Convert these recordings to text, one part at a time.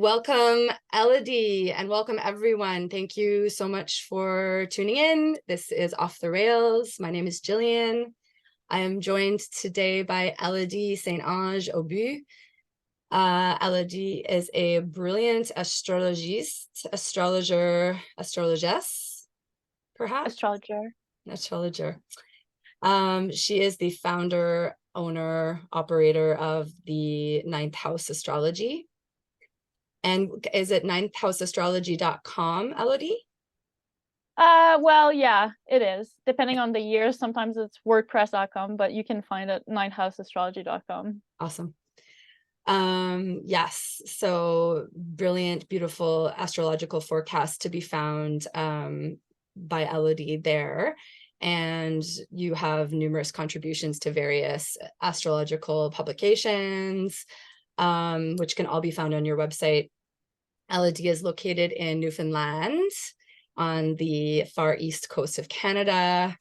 Welcome, Elodie, and welcome everyone. Thank you so much for tuning in. This is Off the Rails. My name is Jillian. I am joined today by Elodie St. Onge Aubut. Elodie is a brilliant astrologist, astrologer, astrologess, perhaps? Astrologer. She is the founder, owner, operator of the Ninth House Astrology. And is it ninthhouseastrology.com, Elodie? Well, yeah, it is. Depending on the year, sometimes it's wordpress.com, but you can find it ninthhouseastrology.com. Awesome. Yes, so brilliant, beautiful astrological forecast to be found by Elodie there. And you have numerous contributions to various astrological publications, which can all be found on your website. Elodie is located in Newfoundland on the far east coast of Canada.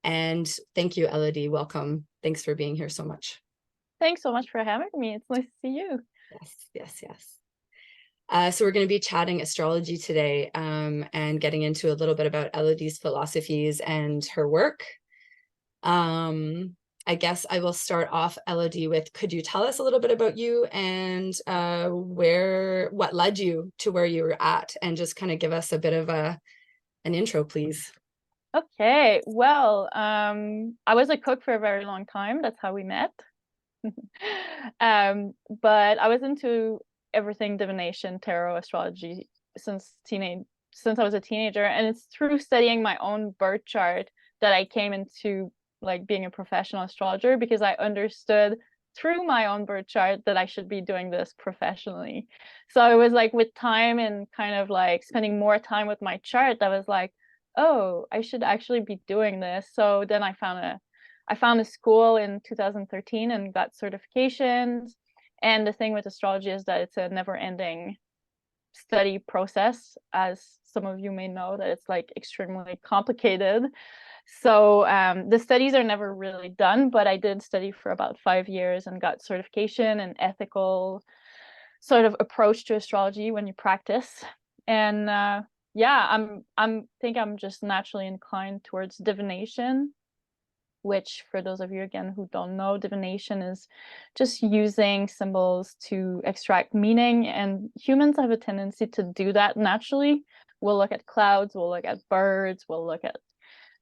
And thank you, Elodie. Welcome. Thanks for being here so much. Thanks so much for having me. It's nice to see you. Yes. So we're going to be chatting astrology today and getting into a little bit about Elodie's philosophies and her work. I guess I will start off, Elodie, with, could you tell us a little bit about you and what led you to where you were at, and just kind of give us a bit of an intro, please. Okay, well, I was a cook for a very long time. That's how we met. But I was into everything divination, tarot, astrology since I was a teenager, and it's through studying my own birth chart that I came into like being a professional astrologer, because I understood through my own birth chart that I should be doing this professionally. So it was like with time and kind of like spending more time with my chart, I was like, oh, I should actually be doing this. So then I found a school in 2013 and got certifications. And the thing with astrology is that it's a never-ending study process, as some of you may know, that it's like extremely complicated. So the studies are never really done, but I did study for about 5 years and got certification and ethical sort of approach to astrology when you practice. And yeah, I'm just naturally inclined towards divination, which, for those of you again who don't know, divination is just using symbols to extract meaning, and humans have a tendency to do that naturally. We'll look at clouds, we'll look at birds, we'll look at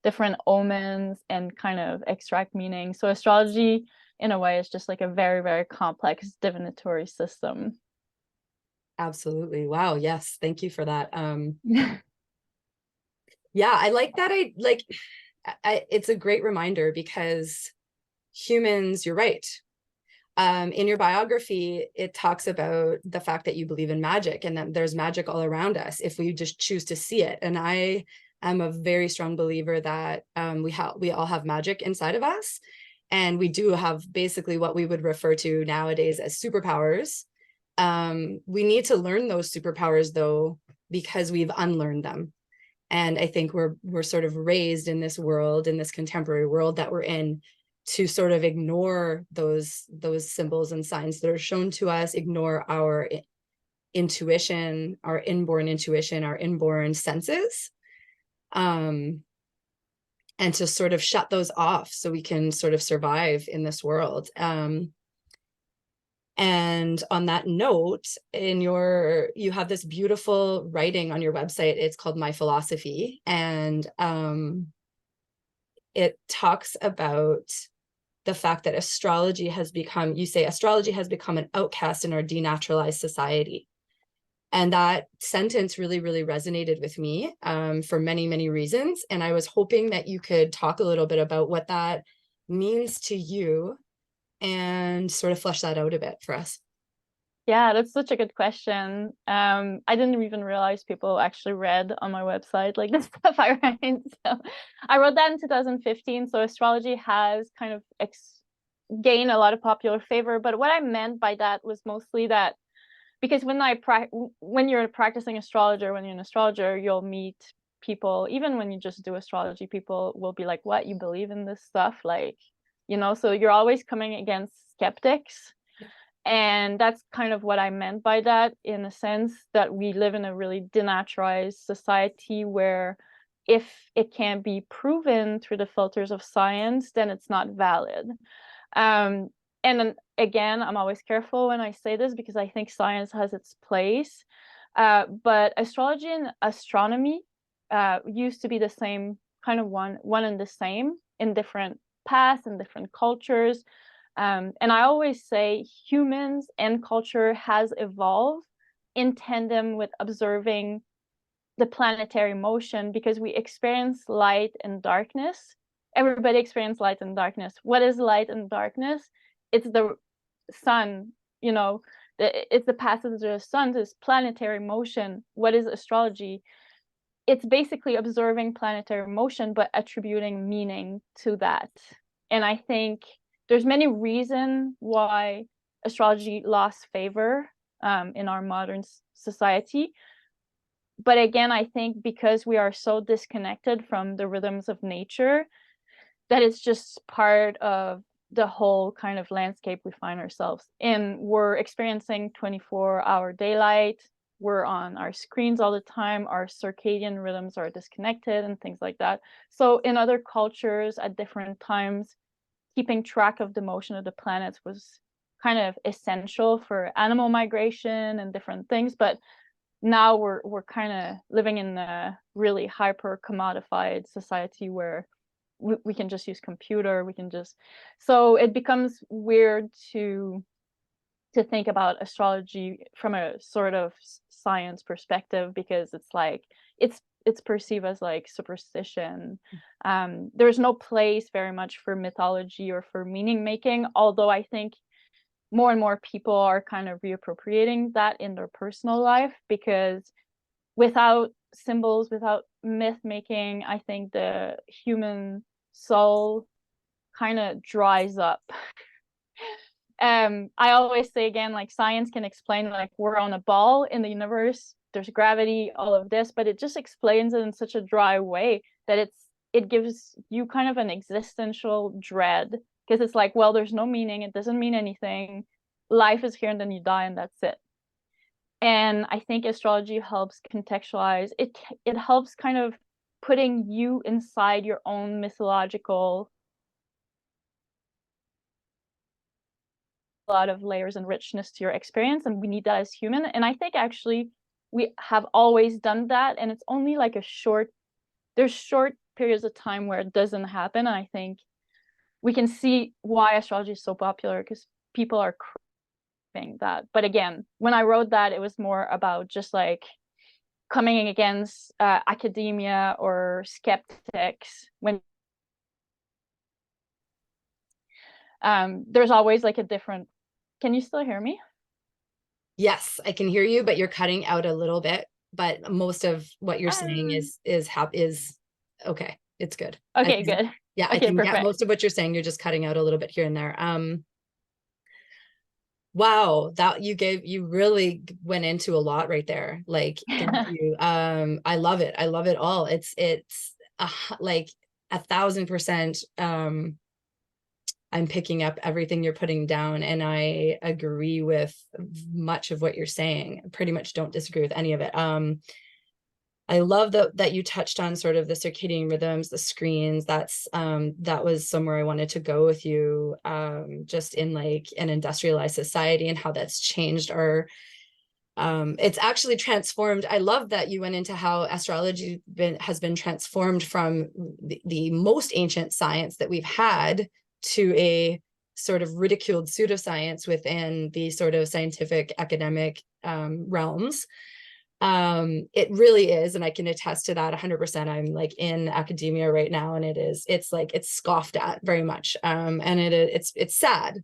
different omens and kind of extract meaning. So astrology, in a way, is just like a very, very complex divinatory system. Absolutely. Wow. Yes. Thank you for that. Yeah, I like that. It's a great reminder, because humans, you're right. In your biography, it talks about the fact that you believe in magic and that there's magic all around us if we just choose to see it. And I am a very strong believer that we all have magic inside of us, and we do have basically what we would refer to nowadays as superpowers. We need to learn those superpowers, though, because we've unlearned them. And I think we're sort of raised in this world, in this contemporary world that we're in, to sort of ignore those symbols and signs that are shown to us, ignore our intuition, our inborn intuition, our inborn senses, and to sort of shut those off so we can sort of survive in this world. And on that note, you have this beautiful writing on your website. It's called My Philosophy, and it talks about the fact that astrology has become an outcast in our denaturalized society. And that sentence really, really resonated with me for many, many reasons. And I was hoping that you could talk a little bit about what that means to you and sort of flesh that out a bit for us. Yeah, that's such a good question. I didn't even realize people actually read on my website like the stuff I write. So I wrote that in 2015. So astrology has kind of gained a lot of popular favor. But what I meant by that was mostly that, because when you're a practicing astrologer, when you're an astrologer, you'll meet people, even when you just do astrology, people will be like, what, you believe in this stuff? Like, so you're always coming against skeptics. And that's kind of what I meant by that, in a sense that we live in a really denaturalized society where if it can't be proven through the filters of science, then it's not valid. And then again, I'm always careful when I say this because I think science has its place. But astrology and astronomy used to be the same kind of one and the same in different paths and different cultures. And I always say humans and culture has evolved in tandem with observing the planetary motion, because we experience light and darkness. Everybody experiences light and darkness. What is light and darkness? It's the sun, you know, it's the passage of the sun, this planetary motion. What is astrology? It's basically observing planetary motion, but attributing meaning to that. And I think there's many reasons why astrology lost favor in our modern society. But again, I think because we are so disconnected from the rhythms of nature, that it's just part of the whole kind of landscape we find ourselves in. We're experiencing 24-hour daylight. We're on our screens all the time. Our circadian rhythms are disconnected and things like that. So in other cultures at different times, keeping track of the motion of the planets was kind of essential for animal migration and different things. But now we're kind of living in a really hyper commodified society where we can just use computer, we can just, so it becomes weird to think about astrology from a sort of science perspective, because it's like it's perceived as like superstition. There's no place very much for mythology or for meaning making, although I think more and more people are kind of reappropriating that in their personal life, because without symbols, without myth making, I think the human soul kind of dries up. I always say again, like science can explain like we're on a ball in the universe, there's gravity, all of this, but it just explains it in such a dry way that it gives you kind of an existential dread, because it's like, well, there's no meaning, it doesn't mean anything, life is here and then you die and that's it. And I think astrology helps contextualize it. It helps kind of putting you inside your own mythological, a lot of layers and richness to your experience, and we need that as human. And I think actually we have always done that, and it's only like there's short periods of time where it doesn't happen. And I think we can see why astrology is so popular, because people are craving that. But again, when I wrote that, it was more about just like coming against academia or skeptics. When there's always like a different, can you still hear me? Yes, I can hear you, but you're cutting out a little bit. But most of what you're saying is okay. It's good. Okay, good. Yeah, Okay, I can get perfect. most of what you're saying. You're just cutting out a little bit here and there. Wow, that you really went into a lot right there. Like, thank you. I love it. I love it all. It's like 1,000%. I'm picking up everything you're putting down, and I agree with much of what you're saying. I pretty much don't disagree with any of it. I love that you touched on sort of the circadian rhythms, the screens. That was somewhere I wanted to go with you, just in like an industrialized society and how that's changed our, it's actually transformed. I love that you went into how astrology has been transformed from the most ancient science that we've had to a sort of ridiculed pseudoscience within the sort of scientific academic realms. It really is, and I can attest to that 100%. I'm like in academia right now, and it's scoffed at very much, and it's sad.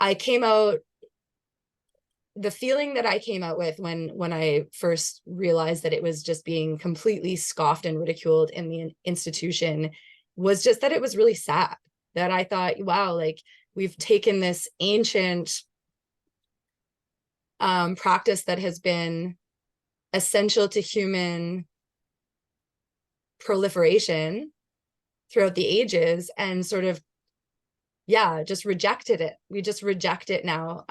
The feeling that I came out with when I first realized that it was just being completely scoffed and ridiculed in the institution was just that it was really sad. That I thought, wow, like we've taken this ancient practice that has been essential to human proliferation throughout the ages, and sort of yeah, just rejected it. We just reject it now.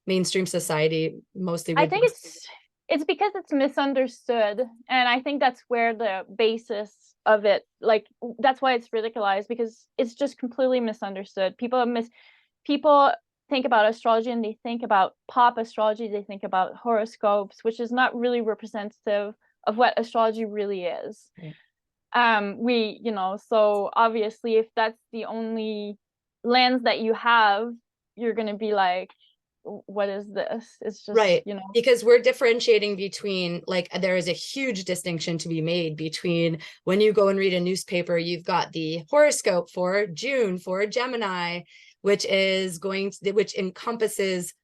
Mainstream society mostly I would think it's because it's misunderstood, and I think that's where the basis of it, like, that's why it's ridiculized, because it's just completely misunderstood. People think about astrology and they think about pop astrology, they think about horoscopes, which is not really representative of what astrology really is. Right. We, so obviously if that's the only lens that you have, you're going to be like, what is this? It's just, Right. Because we're differentiating between, like, there is a huge distinction to be made between when you go and read a newspaper, you've got the horoscope for June for Gemini, which encompasses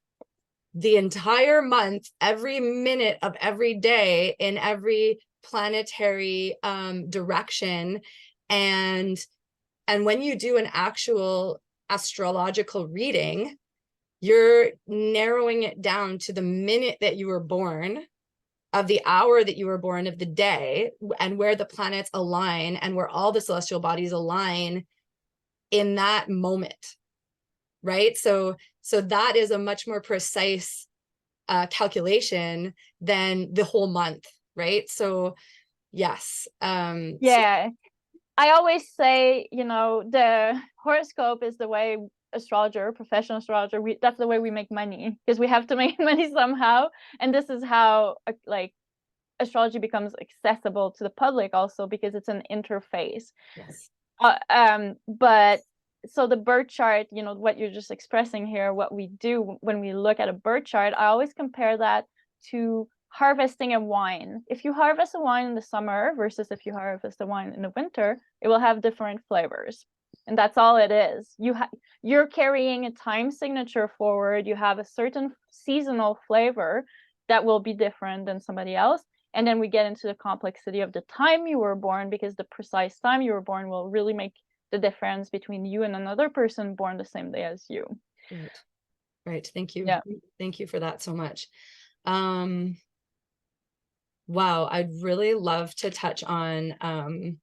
the entire month, every minute of every day in every planetary direction. And when you do an actual astrological reading, you're narrowing it down to the minute that you were born, of the hour that you were born, of the day, and where the planets align and where all the celestial bodies align in that moment, right? So that is a much more precise calculation than the whole month, right? So yes. yeah. I always say, the horoscope is the way professional astrologer, that's the way we make money, because we have to make money somehow. And this is how like astrology becomes accessible to the public also, because it's an interface. Yes. But so the birth chart, what you're just expressing here, what we do when we look at a birth chart, I always compare that to harvesting a wine. If you harvest a wine in the summer versus if you harvest a wine in the winter, it will have different flavors. And that's all it is. You're carrying a time signature forward. You have a certain seasonal flavor that will be different than somebody else. And then we get into the complexity of the time you were born, because the precise time you were born will really make the difference between you and another person born the same day as you. Right. Thank you. Yeah. Thank you for that so much. Wow, I'd really love to touch on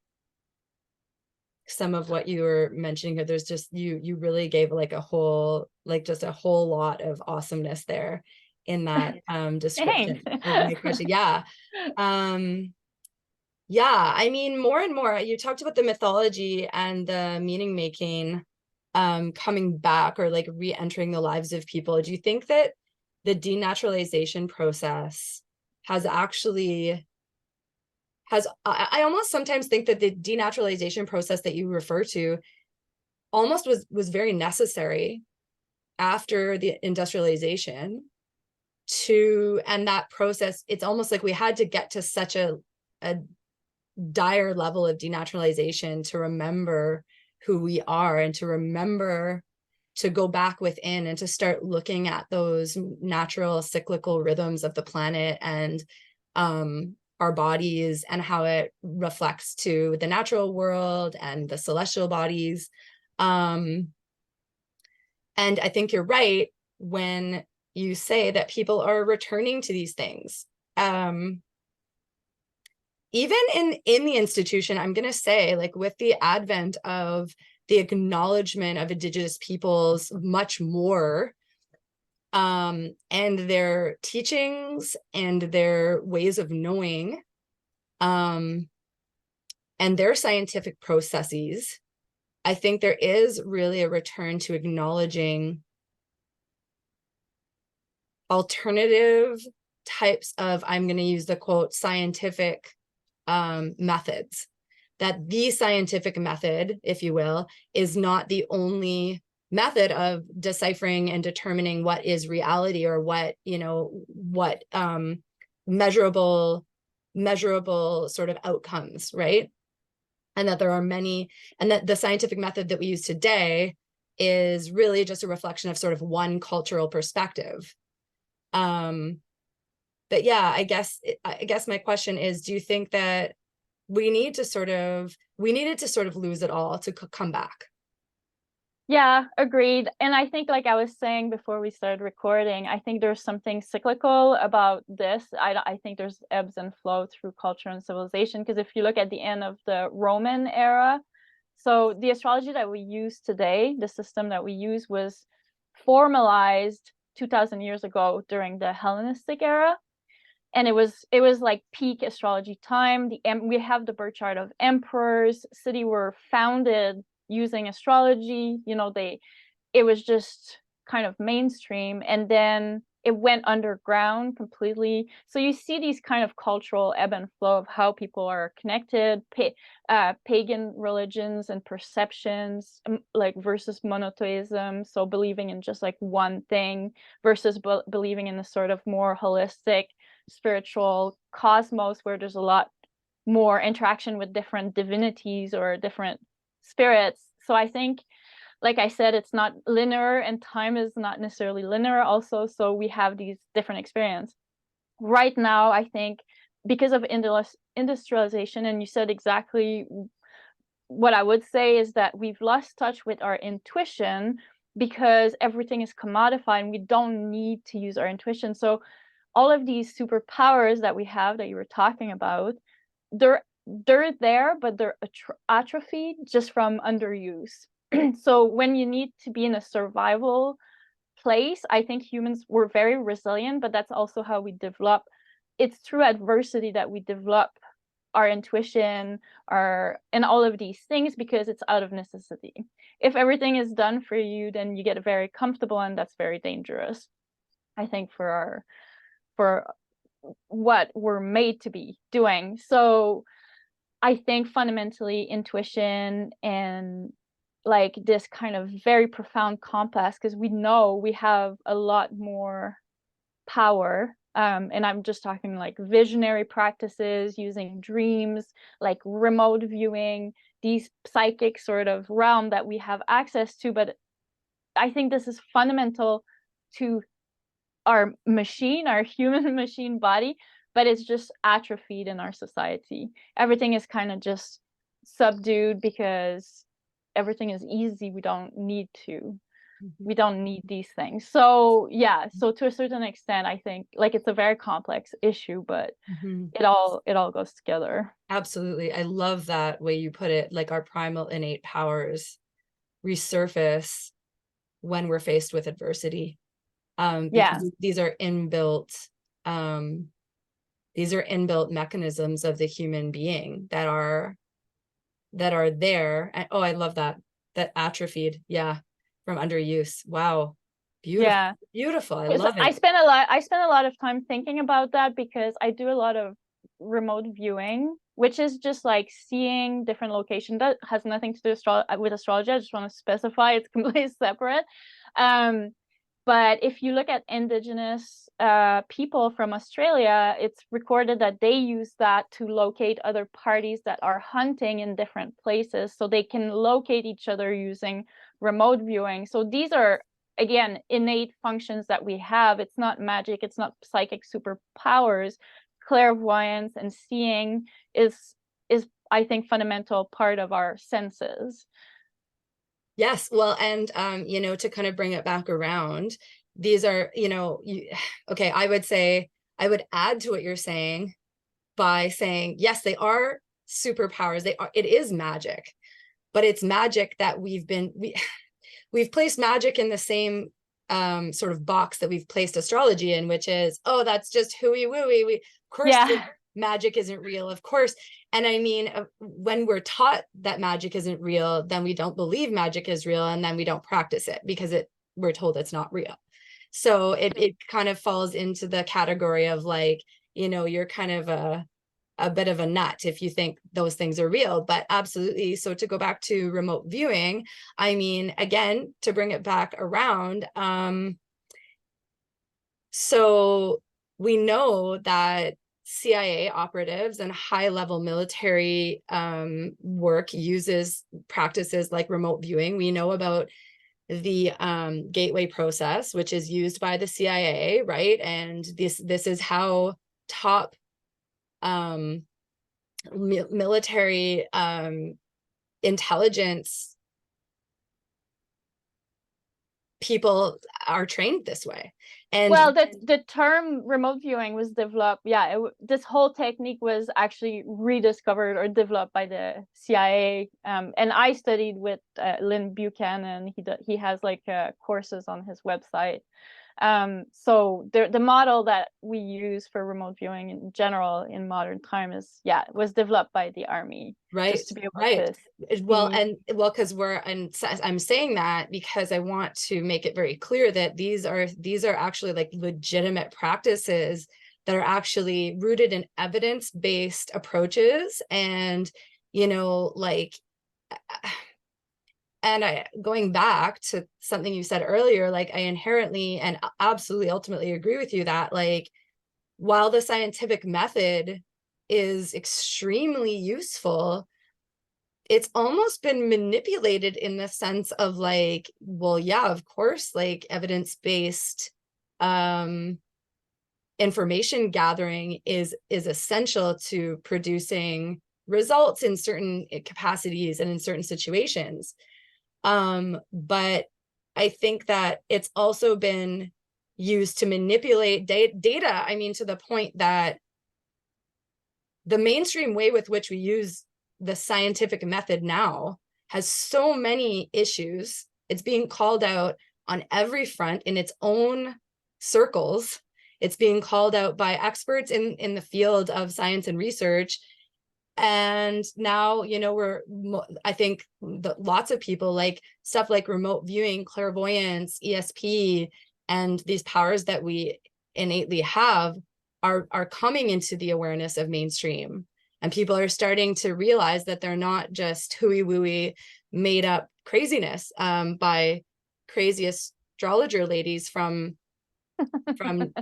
some of what you were mentioning here. There's just, you really gave like a whole lot of awesomeness there in that description of my question. Yeah. Yeah, I mean, more and more, you talked about the mythology and the meaning making coming back, or like re-entering the lives of people. Do you think that the denaturalization process has actually I almost sometimes think that the denaturalization process that you refer to almost was very necessary after the industrialization and that process, it's almost like we had to get to such a dire level of denaturalization to remember who we are, and to remember to go back within and to start looking at those natural cyclical rhythms of the planet and our bodies, and how it reflects to the natural world and the celestial bodies. And I think you're right when you say that people are returning to these things. Even in the institution, I'm going to say, like, with the advent of the acknowledgement of Indigenous peoples much more, and their teachings and their ways of knowing, and their scientific processes, I think there is really a return to acknowledging alternative types of, I'm going to use the quote, scientific methods. That the scientific method, if you will, is not the only method of deciphering and determining what is reality, or what measurable sort of outcomes, right? And that there are many, and that the scientific method that we use today is really just a reflection of sort of one cultural perspective. But yeah, I guess my question is, do you think that we needed to sort of lose it all to come back? Yeah, agreed. And I think, like I was saying before we started recording, I think there's something cyclical about this. I think there's ebbs and flow through culture and civilization, because if you look at the end of the Roman era, So the astrology that we use today, the system that we use, was formalized 2000 years ago during the Hellenistic era. And it was like peak astrology time. We have the birth chart of emperors. City were founded using astrology. You know, it was just kind of mainstream, and then it went underground completely. So you see these kind of cultural ebb and flow of how people are connected, pagan religions and perceptions, like versus monotheism, so believing in just like one thing versus believing in the sort of more holistic spiritual cosmos where there's a lot more interaction with different divinities or different spirits. So I think, like I said, it's not linear, and time is not necessarily linear also. So we have these different experiences. Right now, I think because of industrialization, and you said exactly what I would say is that we've lost touch with our intuition because everything is commodified and we don't need to use our intuition. So all of these superpowers that we have that you were talking about, they're there, but they're atrophied just from underuse. So when you need to be in a survival place, I think humans were very resilient, but that's also how we develop. It's through adversity that we develop our intuition, and all of these things, because it's out of necessity. If everything is done for you, then you get very comfortable, and that's very dangerous, I think, for what we're made to be doing. So I think fundamentally intuition and like this kind of very profound compass, because we know we have a lot more power. And I'm just talking like visionary practices, using dreams, like remote viewing, these psychic sort of realm that we have access to. But I think this is fundamental to our human machine body, but it's just atrophied in our society. Everything is kind of just subdued because everything is easy. We don't need these things. So yeah, so to a certain extent, I think like it's a very complex issue, but it all goes together. Absolutely. I love that way you put it, like our primal innate powers resurface when we're faced with adversity. Because these are inbuilt mechanisms of the human being that are there. And oh, I love that atrophied, from underuse. Wow. Beautiful. I love it. I spend a lot of time thinking about that because I do a lot of remote viewing, which is just like seeing different locations. That has nothing to do with astrology. I just want to specify it's completely separate. But if you look at indigenous people from Australia, it's recorded that they use that to locate other parties that are hunting in different places, so they can locate each other using remote viewing. So these are, again, innate functions that we have. It's not magic. It's not psychic superpowers. Clairvoyance and seeing is I think fundamental part of our senses. Yes, well, and to kind of bring it back around, these are, okay, I would add to what you're saying by saying, yes, they are superpowers. It is magic, but it's magic that we've placed magic in the same sort of box that we've placed astrology in, which is, oh, that's just hooey wooey. Of course, magic isn't real, of course. And I mean, when we're taught that magic isn't real, then we don't believe magic is real, and then we don't practice it because we're told it's not real. So it kind of falls into the category of like, you're kind of a bit of a nut if you think those things are real. But absolutely. So to go back to remote viewing, I mean, again, to bring it back around, so we know that CIA operatives and high-level military work uses practices like remote viewing. We know about the gateway process, which is used by the CIA, right? And this is how top military intelligence people are trained this way. And well, the term remote viewing was developed. Yeah, this whole technique was actually rediscovered or developed by the CIA. And I studied with Lynn Buchanan. He has like courses on his website. So the model that we use for remote viewing in general in modern time is, yeah, it was developed by the army, right, just to be able right. to Well, see. because I'm saying that because I want to make it very clear that these are actually like legitimate practices that are actually rooted in evidence-based approaches. And, you know, like, and going back to something you said earlier, like, I inherently and absolutely ultimately agree with you that, like, while the scientific method is extremely useful, it's almost been manipulated in the sense of like, well, yeah, of course, like evidence-based information gathering is essential to producing results in certain capacities and in certain situations. But I think that it's also been used to manipulate data. I mean, to the point that the mainstream way with which we use the scientific method now has so many issues. It's being called out on every front in its own circles. It's being called out by experts in the field of science and research. And now, you know, I think lots of people like stuff like remote viewing, clairvoyance, ESP, and these powers that we innately have are coming into the awareness of mainstream. And people are starting to realize that they're not just hooey wooey made up craziness by crazy astrologer ladies from Newfoundland.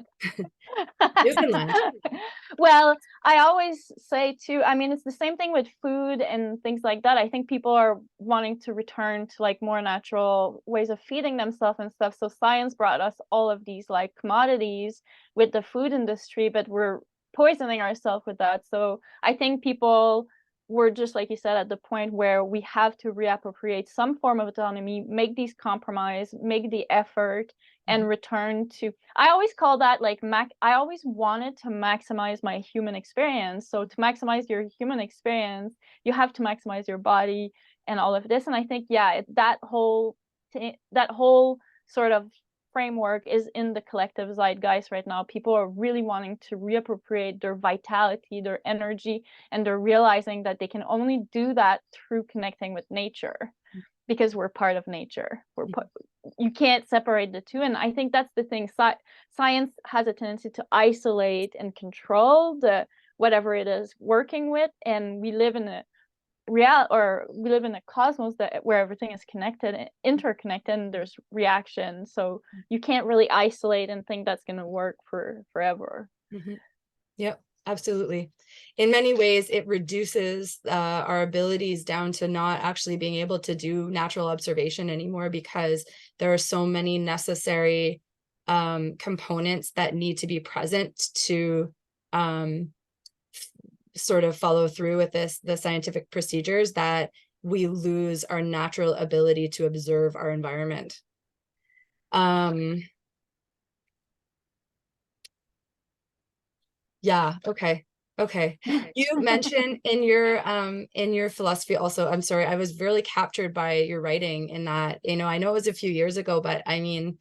Well, I always say too, I mean, it's the same thing with food and things like that. I think people are wanting to return to like more natural ways of feeding themselves and stuff. So science brought us all of these like commodities with the food industry, but we're poisoning ourselves with that. So I think people were just, like you said, at the point where we have to reappropriate some form of autonomy, make these compromise, make the effort, and return to, I always call that like I always wanted to maximize my human experience. So to maximize your human experience, you have to maximize your body and all of this. And I think, yeah, that whole sort of framework is in the collective zeitgeist right now. People are really wanting to reappropriate their vitality, their energy, and they're realizing that they can only do that through connecting with nature, because we're part of nature. You can't separate the two. And I think that's the thing. Science has a tendency to isolate and control whatever it is working with. And we live in a cosmos where everything is connected, interconnected, and there's reaction. So you can't really isolate and think that's going to work forever. Yep, absolutely. In many ways, it reduces our abilities down to not actually being able to do natural observation anymore, because there are so many necessary components that need to be present to sort of follow through with the scientific procedures, that we lose our natural ability to observe our environment. Yeah, okay. You mentioned in your philosophy also, I'm sorry, I was really captured by your writing in that, you know, I know it was a few years ago, but I mean,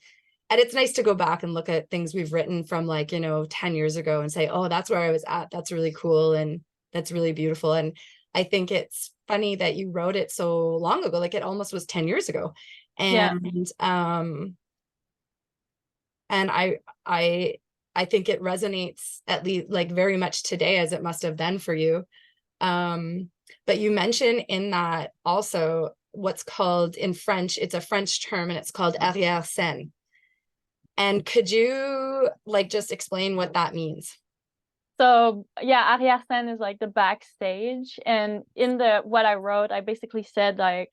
and it's nice to go back and look at things we've written from like, you know, 10 years ago and say, oh, that's where I was at. That's really cool. And that's really beautiful. And I think it's funny that you wrote it so long ago, like it almost was 10 years ago. And and I think it resonates at least like very much today as it must have then for you. But you mentioned in that also what's called in French, it's a French term, and it's called arrière-scène. And could you like just explain what that means? So yeah, arrière-scène is like the backstage. And in what I wrote, I basically said like,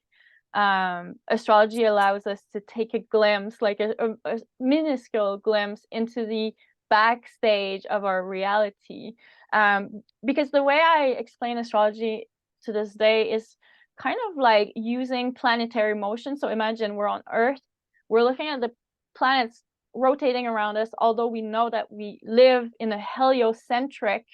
astrology allows us to take a glimpse, like a minuscule glimpse into the backstage of our reality. Because the way I explain astrology to this day is kind of like using planetary motion. So imagine we're on Earth, we're looking at the planets rotating around us, although we know that we live in a heliocentric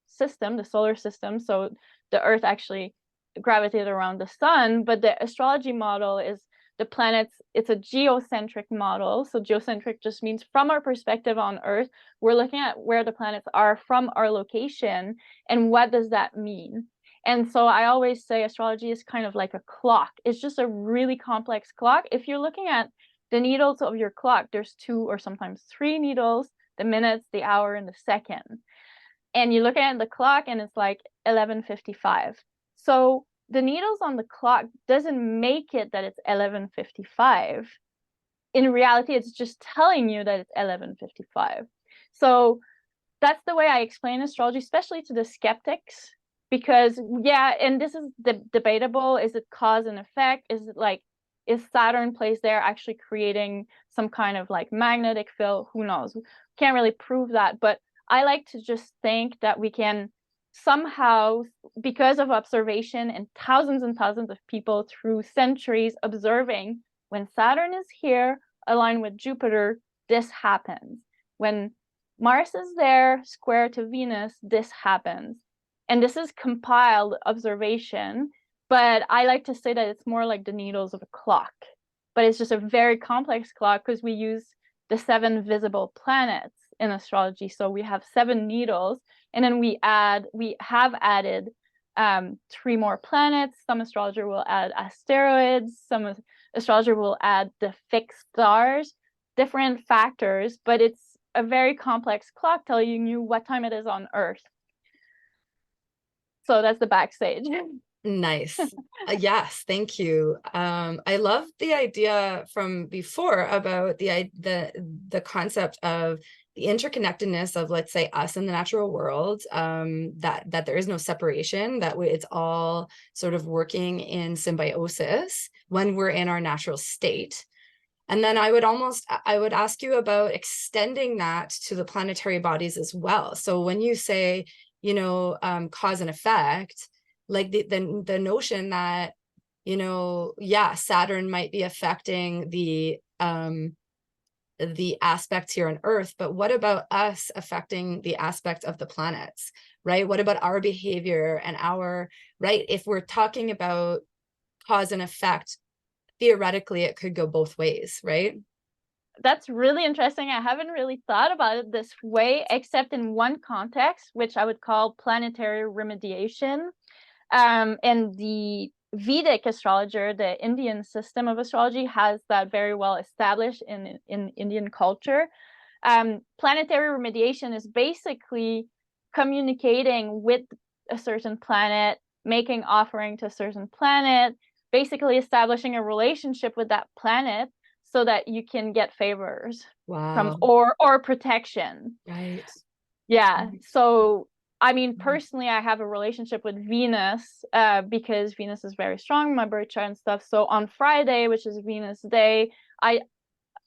system, the solar system. So the Earth actually gravitated around the sun, but the astrology model is the planets, it's a geocentric model. So geocentric just means from our perspective on Earth, we're looking at where the planets are from our location, and what does that mean? And so I always say astrology is kind of like a clock. It's just a really complex clock. If you're looking at the needles of your clock, there's 2 or sometimes 3 needles, the minutes, the hour, and the second. And you look at the clock and it's like 11:55. So the needles on the clock doesn't make it that it's 11:55. In reality, it's just telling you that it's 11:55. So that's the way I explain astrology, especially to the skeptics, because yeah, and this is debatable. Is it cause and effect? Is it like, is Saturn placed there actually creating some kind of like magnetic field? Who knows? Can't really prove that, but I like to just think that we can somehow, because of observation and thousands of people through centuries observing, when Saturn is here aligned with Jupiter, this happens. When Mars is there square to Venus, this happens. And this is compiled observation, but I like to say that it's more like the needles of a clock. But it's just a very complex clock because we use the 7 visible planets in astrology. So we have 7 needles, and then we have added 3 more planets. Some astrologer will add asteroids, some astrologer will add the fixed stars, different factors, but it's a very complex clock telling you what time it is on Earth. So that's the backstage. Nice. Yes, thank you. I love the idea from before about the concept of the interconnectedness of, let's say, us and the natural world, that there is no separation, that it's all sort of working in symbiosis when we're in our natural state. And then I would ask you about extending that to the planetary bodies as well. So when you say, cause and effect, like the notion that, yeah, Saturn might be affecting the aspects here on Earth, but what about us affecting the aspect of the planets, right? What about our behavior and right? If we're talking about cause and effect, theoretically, it could go both ways, right? That's really interesting. I haven't really thought about it this way, except in one context, which I would call planetary remediation. And the Vedic astrologer, the Indian system of astrology, has that very well established in Indian culture. Planetary remediation is basically communicating with a certain planet, making offering to a certain planet, basically establishing a relationship with that planet so that you can get favors from or protection. Right. Yeah. So I mean, personally, I have a relationship with Venus because Venus is very strong in my birth chart and stuff. So on Friday, which is Venus Day, I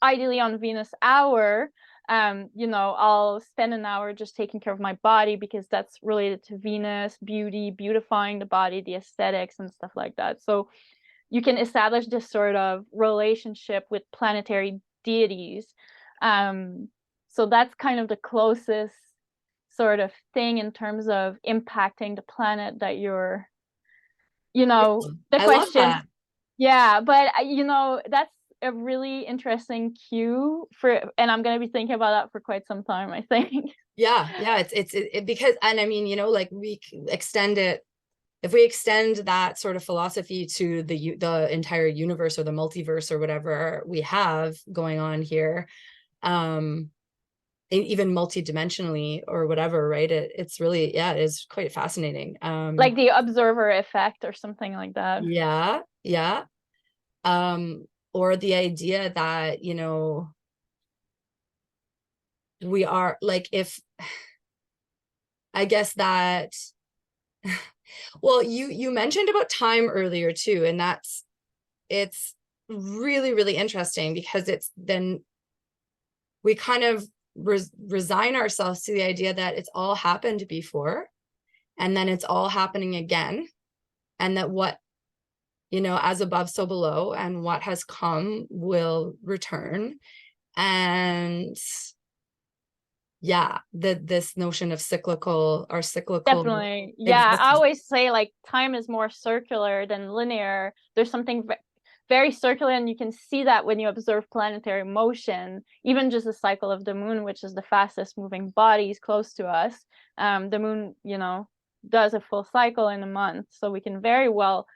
ideally on Venus hour, I'll spend an hour just taking care of my body because that's related to Venus, beauty, beautifying the body, the aesthetics and stuff like that. So you can establish this sort of relationship with planetary deities. So that's kind of the closest sort of thing in terms of impacting the planet that you're, the I question. love that. Yeah, but that's a really interesting cue and I'm going to be thinking about that for quite some time, I think. Yeah, it's because, and I mean, like we extend it, if we extend that sort of philosophy to the entire universe or the multiverse or whatever we have going on here, even multidimensionally or whatever, right? It's really, yeah, it is quite fascinating. Like the observer effect or something like that. Yeah. Or the idea that, we are like, if I guess that, well, you mentioned about time earlier too, and it's really, really interesting because it's then we kind of resign ourselves to the idea that it's all happened before and then it's all happening again, and that what you know, as above, so below, and what has come will return. And yeah, this notion of cyclical or cyclical Definitely. Yeah, I existence. always say like time is more circular than linear. There's something very circular, and you can see that when you observe planetary motion, even just the cycle of the moon, which is the fastest moving bodies close to us. The moon, you know, does a full cycle in a month, so we can very well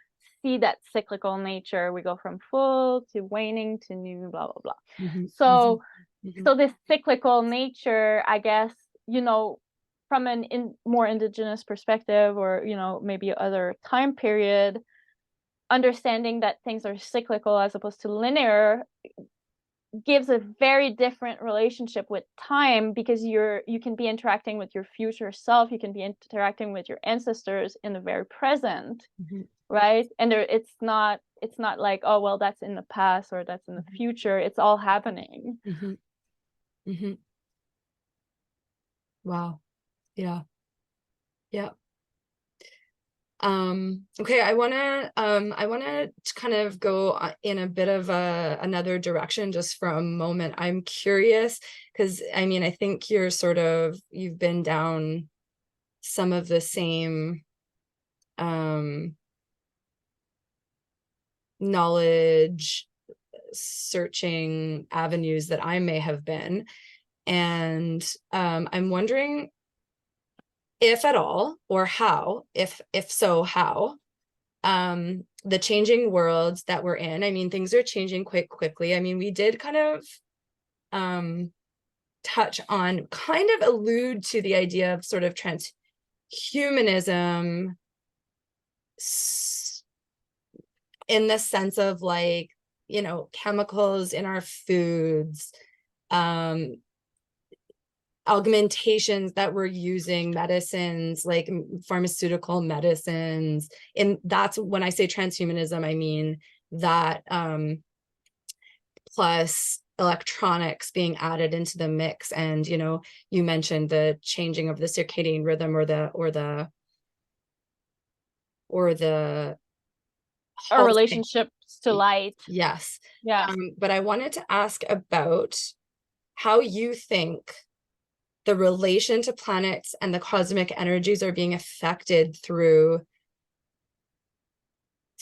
see that cyclical nature. We go from full to waning to new, blah blah blah. Mhm, mhm, So mhm, so this cyclical nature, I guess, you know, from an more indigenous perspective, or, you know, maybe other time period, understanding that things are cyclical as opposed to linear gives a very different relationship with time, because you can be interacting with your future self, you can be interacting with your ancestors in the very present, mhm, right? And there, it's not like, oh well, that's in the past or that's in the future. It's all happening. mhm, mhm. Wow. Yeah. Yeah. Okay, I wanna kind of go in a bit of another direction just for a moment. I'm curious because I mean, I think you've been down some of the same um knowledge searching avenues that I may have been. And I'm wondering if at all, or how, if so, how the changing worlds that we're in. I mean, things are changing quite quickly. I mean, we did kind of um touch on, kind of allude to the idea of sort of transhumanism in the sense of like, you know, chemicals in our foods, um augmentations that we're using, medicines like pharmaceutical medicines. And that's when I say transhumanism, I mean that plus electronics being added into the mix. And you know, you mentioned the changing of the circadian rhythm, or the Our halting. relationships to light. Yes. Yeah. But I wanted to ask about how you think the relation to planets and the cosmic energies are being affected through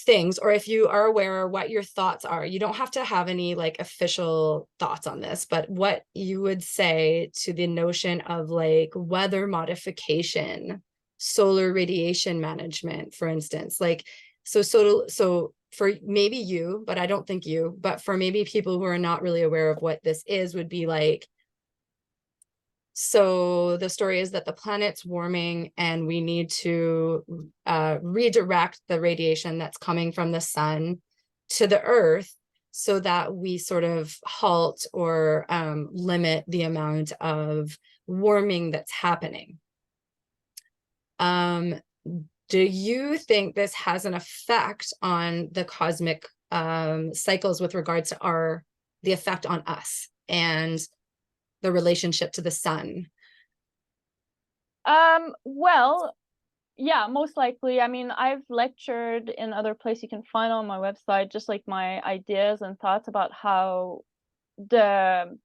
things, or if you are aware what your thoughts are. You don't have to have any like official thoughts on this, but what you would say to the notion of like weather modification, solar radiation management, for instance. Like, so for maybe you, but I don't think you, but for maybe people who are not really aware of what this is, would be like, so the story is that the planet's warming and we need to redirect the radiation that's coming from the sun to the earth so that we sort of halt or limit the amount of warming that's happening. Um, do you think this has an effect on the cosmic cycles with regards to the effect on us and the relationship to the sun? Well, yeah, most likely. I mean, I've lectured in other places you can find on my website, just like my ideas and thoughts about how the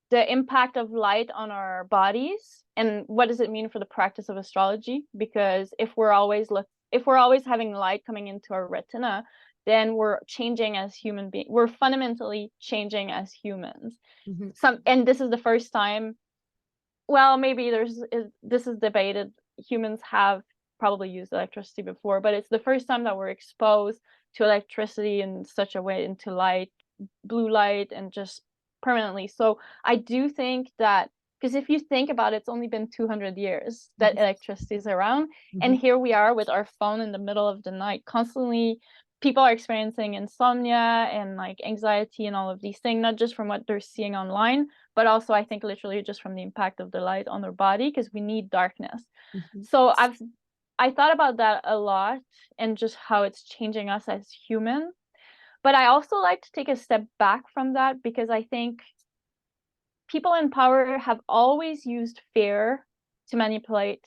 the impact of light on our bodies and what does it mean for the practice of astrology. Because if we're always having light coming into our retina, then we're changing as human beings. We're fundamentally changing as humans. Mhm. And this is the first time, well, maybe this is debated. Humans have probably used electricity before, but it's the first time that we're exposed to electricity in such a way, into light, blue light, and just permanently. So I do think that, because if you think about it, it's only been 200 years that Mhm. electricity is around, and Mhm. here we are with our phone in the middle of the night, constantly. People are experiencing insomnia and like anxiety and all of these things, not just from what they're seeing online, but also I think literally just from the impact of the light on their body, because we need darkness. Mhm. So I thought about that a lot, and just how it's changing us as humans. But I also like to take a step back from that, because I think people in power have always used fear to manipulate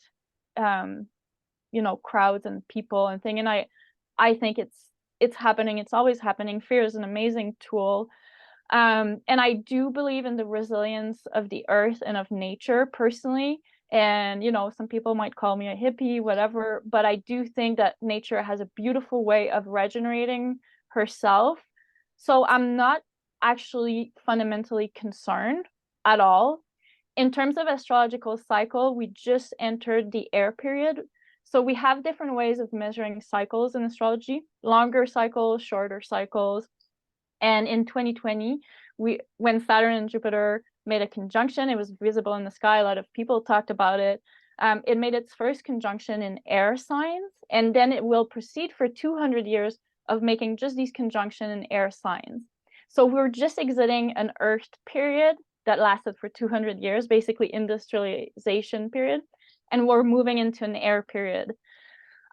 crowds and people and thing. And I think it's happening. It's always happening. Fear is an amazing tool. And I do believe in the resilience of the earth and of nature personally. And, you know, some people might call me a hippie, whatever, but I do think that nature has a beautiful way of regenerating herself. So I'm not actually fundamentally concerned at all. In terms of astrological cycle, we just entered the air period. So we have different ways of measuring cycles in astrology, longer cycles, shorter cycles. And in 2020, when Saturn and Jupiter made a conjunction, it was visible in the sky. A lot of people talked about it. It made its first conjunction in air signs, and then it will proceed for 200 years of making just these conjunction in air signs. So we're just exiting an Earth period that lasted for 200 years, basically industrialization period, and we're moving into an air period.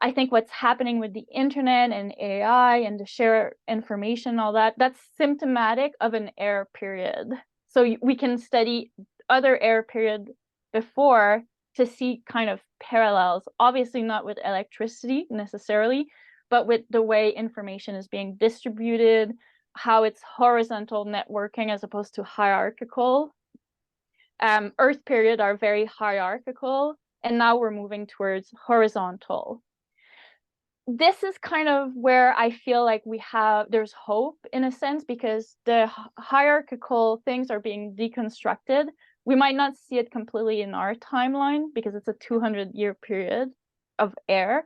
I think what's happening with the internet and AI and to share information, all that, that's symptomatic of an air period. So we can study other air period before to see kind of parallels, obviously not with electricity necessarily, but with the way information is being distributed, how it's horizontal networking as opposed to hierarchical. Earth period are very hierarchical, and now we're moving towards horizontal. This is kind of where I feel like there's hope in a sense, because the hierarchical things are being deconstructed. We might not see it completely in our timeline because it's a 200-year period of air.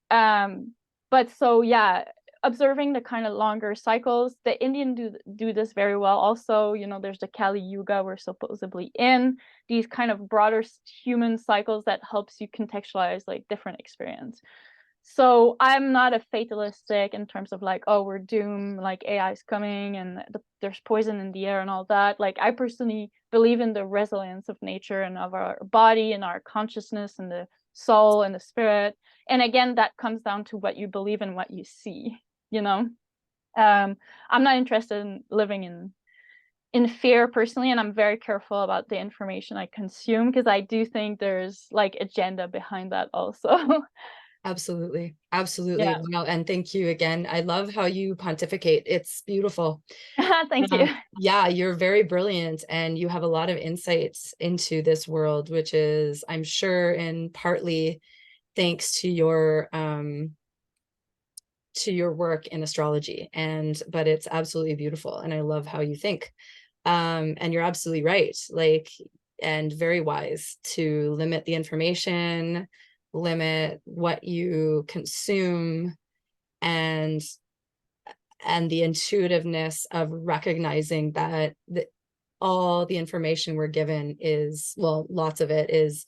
But so, yeah, observing the kind of longer cycles, the Indian do this very well. Also, you know, there's the Kali Yuga we're supposedly in, these kind of broader human cycles that helps you contextualize like different experience. So I'm not a fatalistic in terms of like, oh, we're doomed, like AI is coming and there's poison in the air and all that. Like, I personally believe in the resilience of nature and of our body and our consciousness and the soul and the spirit. And again, that comes down to what you believe and what you see, you know? I'm not interested in living in fear personally, and I'm very careful about the information I consume because I do think there's like agenda behind that also. Absolutely. Absolutely. Yeah. Wow. And thank you again. I love how you pontificate. It's beautiful. Thank you. Yeah, you're very brilliant and you have a lot of insights into this world, which is, I'm sure, in partly thanks to your work in astrology. But it's absolutely beautiful. And I love how you think. And you're absolutely right. Like, and very wise to limit the information, limit what you consume, and the intuitiveness of recognizing that all the information we're given is, well, lots of it is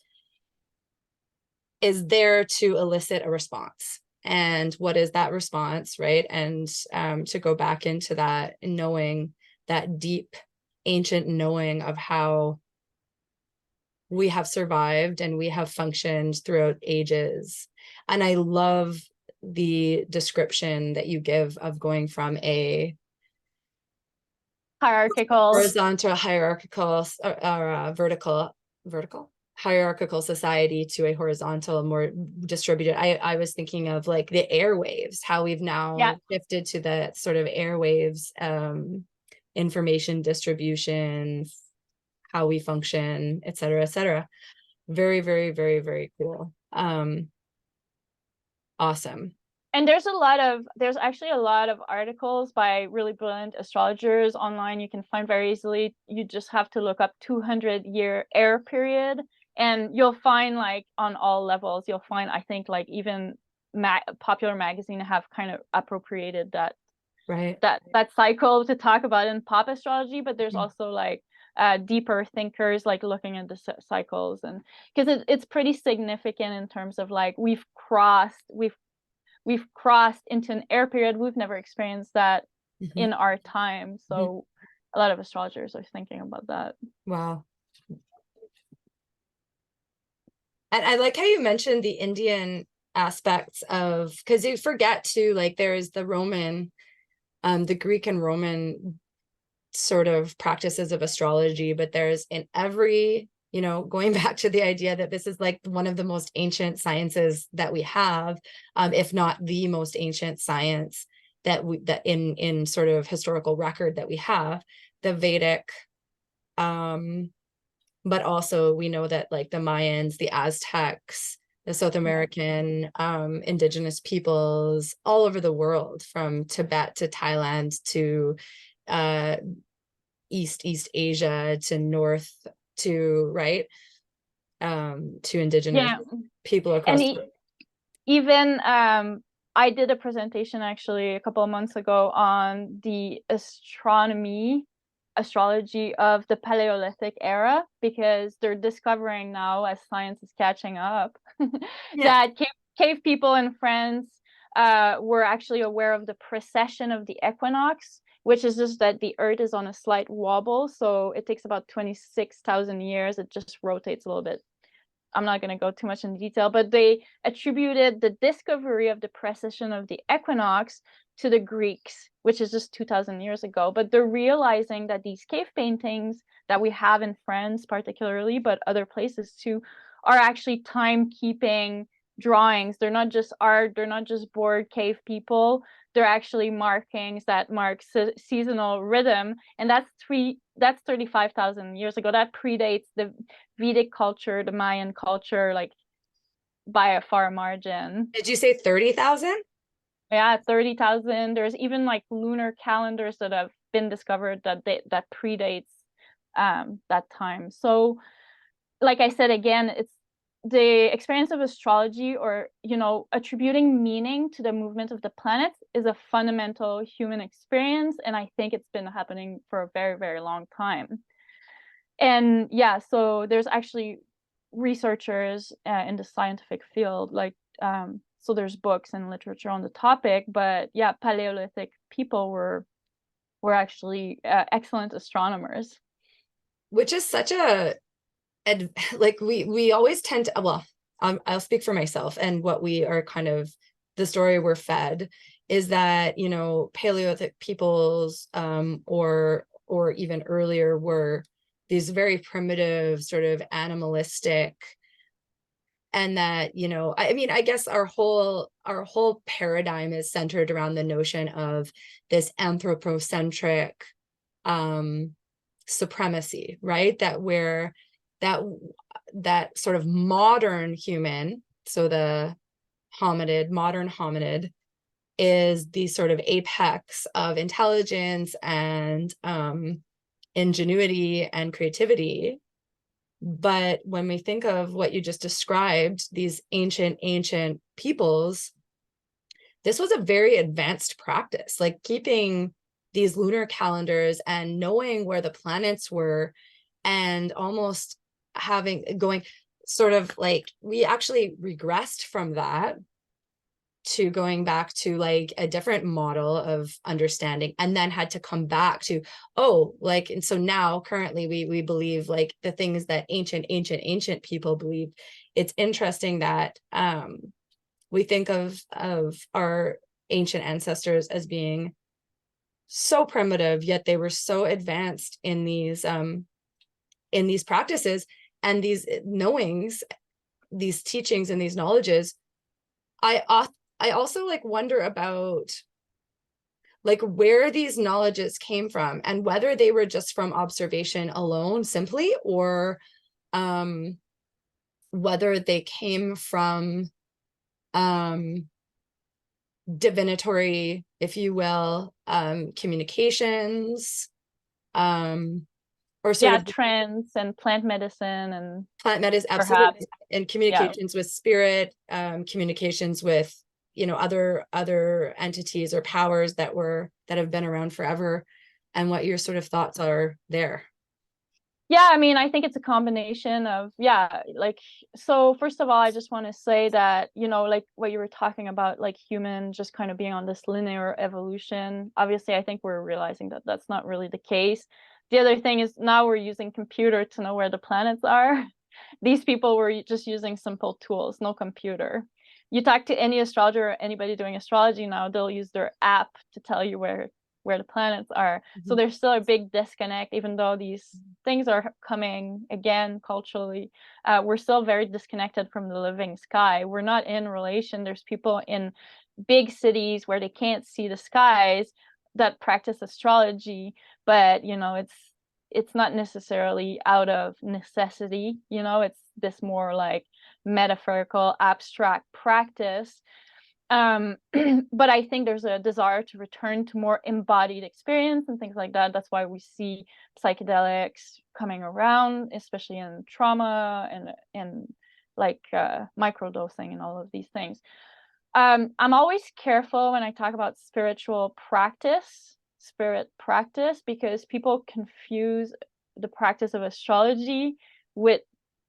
there to elicit a response. And what is that response, right? And to go back into that knowing, that deep ancient knowing of how we have survived and we have functioned throughout ages. And I love the description that you give of going from a Hierarchical. horizontal hierarchical or vertical hierarchical society to a horizontal, more distributed. I was thinking of like the airwaves, how we've now shifted to the sort of airwaves, information distribution, how we function, et cetera, et cetera. Very, very, very, very cool. Awesome. And there's actually a lot of articles by really brilliant astrologers online you can find very easily. You just have to look up 200-year air period, and you'll find like on all levels, you'll find, I think, like even popular magazine have kind of appropriated that cycle to talk about in pop astrology, but there's also like deeper thinkers like looking at the cycles, and because it's pretty significant in terms of like we've crossed into an air period. We've never experienced that in our time, so a lot of astrologers are thinking about that. Wow. And I like how you mentioned the Indian aspects of, because you forget too, like there is the Roman, the Greek and Roman sort of practices of astrology, but there's in every, you know, going back to the idea that this is like one of the most ancient sciences that we have, if not the most ancient science, that in sort of historical record that we have, the Vedic, but also we know that like the Mayans, the Aztecs, the South American indigenous peoples all over the world, from Tibet to Thailand to East Asia to North to right to indigenous people across and even I did a presentation actually a couple of months ago on the astrology of the Paleolithic era, because they're discovering now, as science is catching up, that cave people in France were actually aware of the precession of the equinox, which is just that the Earth is on a slight wobble. So it takes about 26,000 years. It just rotates a little bit. I'm not going to go too much into detail, but they attributed the discovery of the precession of the equinox to the Greeks, which is just 2,000 years ago. But they're realizing that these cave paintings that we have in France particularly, but other places too, are actually timekeeping drawings. They're not just art, they're not just bored cave people. They're actually markings that mark seasonal rhythm, and that's 35,000 years ago. That predates the Vedic culture, the Mayan culture, like by a far margin. Did you say 30,000? Yeah, 30,000. There's even like lunar calendars that have been discovered that predates that time. So, like I said again, it's the experience of astrology, or attributing meaning to the movement of the planets, is a fundamental human experience, and I think it's been happening for a very, very long time. And yeah, so there's actually researchers in the scientific field, like so there's books and literature on the topic, but yeah, Paleolithic people were actually excellent astronomers. Which is such a like we always tend to, well, I'll speak for myself, and what we are kind of, the story we're fed is that Paleolithic peoples or even earlier were these very primitive, sort of animalistic, and that I mean, I guess our whole paradigm is centered around the notion of this anthropocentric supremacy, right? That where that sort of modern human, so the modern hominid, is the sort of apex of intelligence and ingenuity and creativity. But when we think of what you just described, these ancient peoples, this was a very advanced practice, like keeping these lunar calendars and knowing where the planets were, and almost going sort of like, we actually regressed from that to going back to like a different model of understanding, and then had to come back to, like, and so now currently we believe like the things that ancient people believed. It's interesting that we think of our ancient ancestors as being so primitive, yet they were so advanced in these practices and these knowings, these teachings and these knowledges. I also like wonder about like where these knowledges came from, and whether they were just from observation alone simply, or whether they came from divinatory, if you will, communications, or sort of trends and plant medicine, absolutely, perhaps, and communications with spirit, communications with other entities or powers that have been around forever, and what your sort of thoughts are there. Yeah, I mean, I think it's a combination of, like, so first of all, I just want to say that, like what you were talking about, like human just kind of being on this linear evolution. Obviously, I think we're realizing that that's not really the case. The other thing is now we're using computer to know where the planets are. These people were just using simple tools, no computer. You talk to any astrologer or anybody doing astrology now, they'll use their app to tell you where the planets are. Mm-hmm. So there's still a big disconnect, even though these things are coming again culturally. We're still very disconnected from the living sky. We're not in relation. There's people in big cities where they can't see the skies that practice astrology, but it's not necessarily out of necessity, it's this more like metaphorical abstract practice. But I think there's a desire to return to more embodied experience and things like that. That's why we see psychedelics coming around, especially in trauma and like microdosing and all of these things. I'm always careful when I talk about spirit practice, because people confuse the practice of astrology with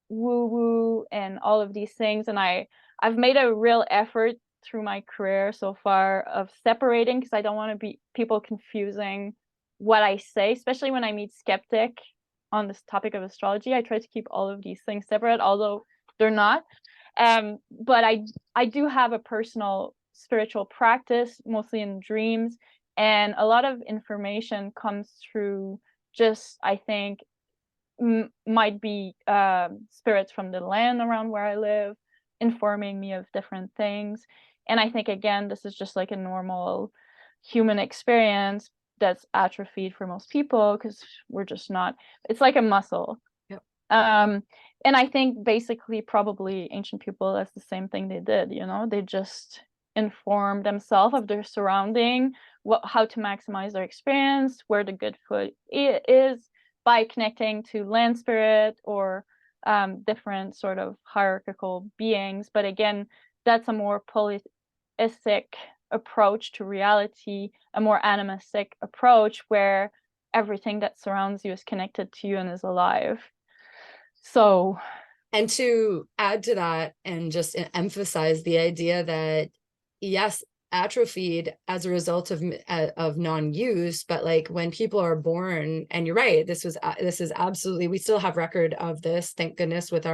woo woo and all of these things. And I've made a real effort through my career so far of separating, because I don't want to be people confusing what I say, especially when I meet skeptic on this topic of astrology. I try to keep all of these things separate, although they're not. But I do have a personal spiritual practice, mostly in dreams, and a lot of information comes through just, I think, might be spirits from the land around where I live, informing me of different things. And I think, again, this is just like a normal human experience that's atrophied for most people, because we're just not, it's like a muscle. Yep. And I think basically probably ancient people, that's the same thing they did, they just informed themselves of their surrounding, how to maximize their experience, where the good food is, by connecting to land spirit or different sort of hierarchical beings. But again, that's a more polytheistic approach to reality, a more animistic approach where everything that surrounds you is connected to you and is alive. So, and to add to that and just emphasize the idea that, yes, atrophied as a result of non-use, but like when people are born, and you're right, this is absolutely, we still have record of this, thank goodness, with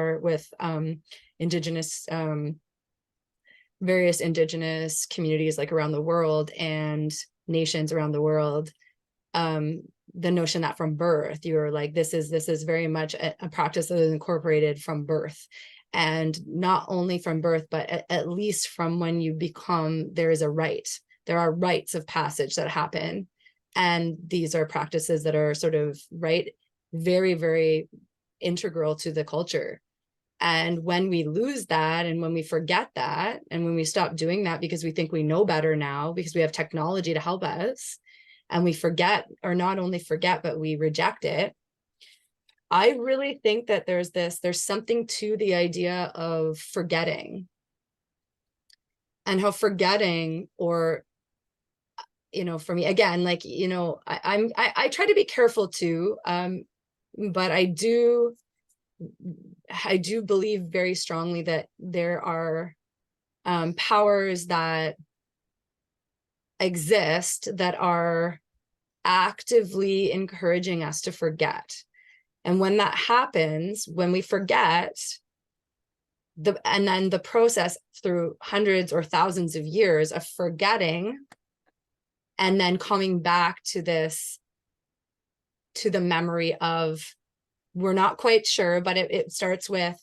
indigenous various indigenous communities like around the world and nations around the world. The notion that from birth you're like, this is very much a practice that is incorporated from birth, and not only from birth, but at least from when you become, there are rites of passage that happen, and these are practices that are sort of very, very integral to the culture. And when we lose that, and when we forget that, and when we stop doing that because we think we know better now because we have technology to help us, and we forget, or not only forget, but we reject it, I really think that there's something to the idea of forgetting, and how forgetting, or, for me, again, like, I try to be careful too, but I do believe very strongly that there are powers that exist that are actively encouraging us to forget. And when that happens, when we forget, and then the process through hundreds or thousands of years of forgetting, and then coming back to the memory of, we're not quite sure, but it starts with,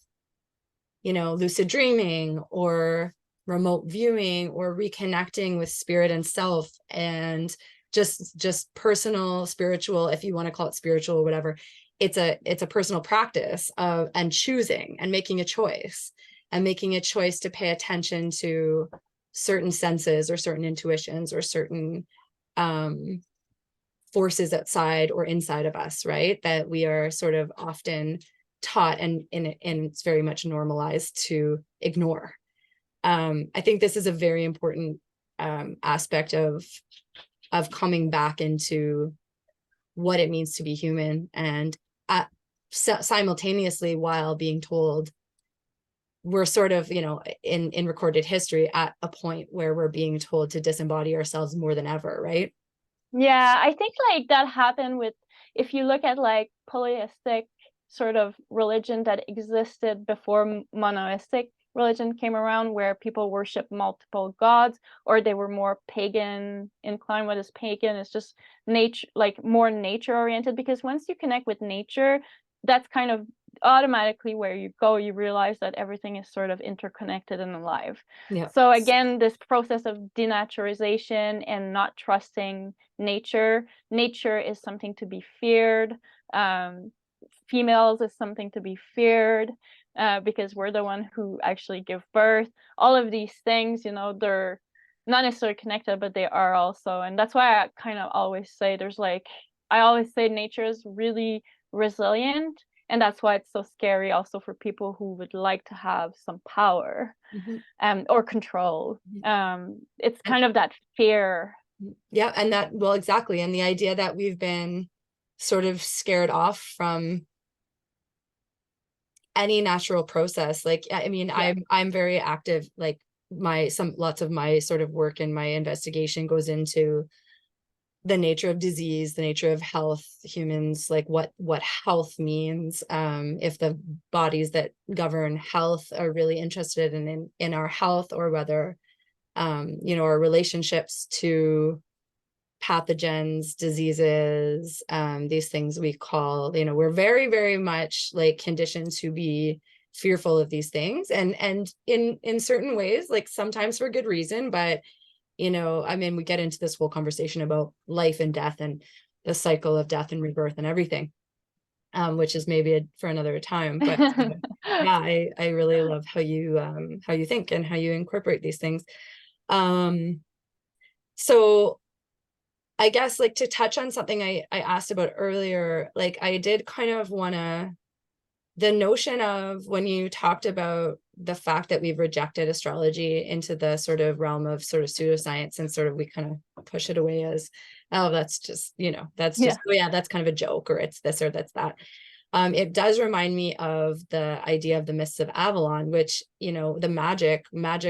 lucid dreaming or remote viewing or reconnecting with spirit and self, and just personal spiritual, if you want to call it spiritual or whatever. It's a personal practice of, and choosing and making a choice to pay attention to certain senses or certain intuitions or certain forces outside or inside of us, right? That we are sort of often taught, and it's very much normalized to ignore. I think this is a very important aspect of coming back into what it means to be human, and simultaneously, while being told, we're sort of, in recorded history at a point where we're being told to disembody ourselves more than ever, right? Yeah, I think like that happened with, if you look at like polytheistic sort of religion that existed before monotheistic religion came around, where people worship multiple gods, or they were more pagan inclined. What is pagan? It's just nature, like more nature oriented, because once you connect with nature, that's kind of automatically where you go, you realize that everything is sort of interconnected and alive. Yeah. So again, this process of denaturalization and not trusting nature. Nature is something to be feared. Females is something to be feared, because we're the one who actually give birth. All of these things, you know, they're not necessarily connected, but they are also. And that's why I kind of always say I always say nature is really resilient. And that's why it's so scary also for people who would like to have some power, or control. It's kind of that fear. Yeah. And that, well, exactly. And the idea that we've been sort of scared off from any natural process. Like, I mean, Yeah. I'm very active, like lots of my sort of work and my investigation goes into the nature of disease, the nature of health, humans, like what health means, if the bodies that govern health are really interested in our health, or whether you know, our relationships to pathogens, diseases, these things we call, you know, we're very, very much like conditioned to be fearful of these things, and in certain ways, like sometimes for good reason. But you know, I mean, we get into this whole conversation about life and death and the cycle of death and rebirth and everything, which is maybe for another time. But yeah, I really love how you think and how you incorporate these things. So I guess, like, to touch on something I asked about earlier, like I did kind of want to, the notion of when you talked about the fact that we've rejected astrology into the sort of realm of sort of pseudoscience, and sort of we kind of push it away as, oh, that's just, you know, that's just, oh yeah, that's kind of a joke, or it's this or that's that. It does remind me of the idea of the Mists of Avalon, which, you know, the magic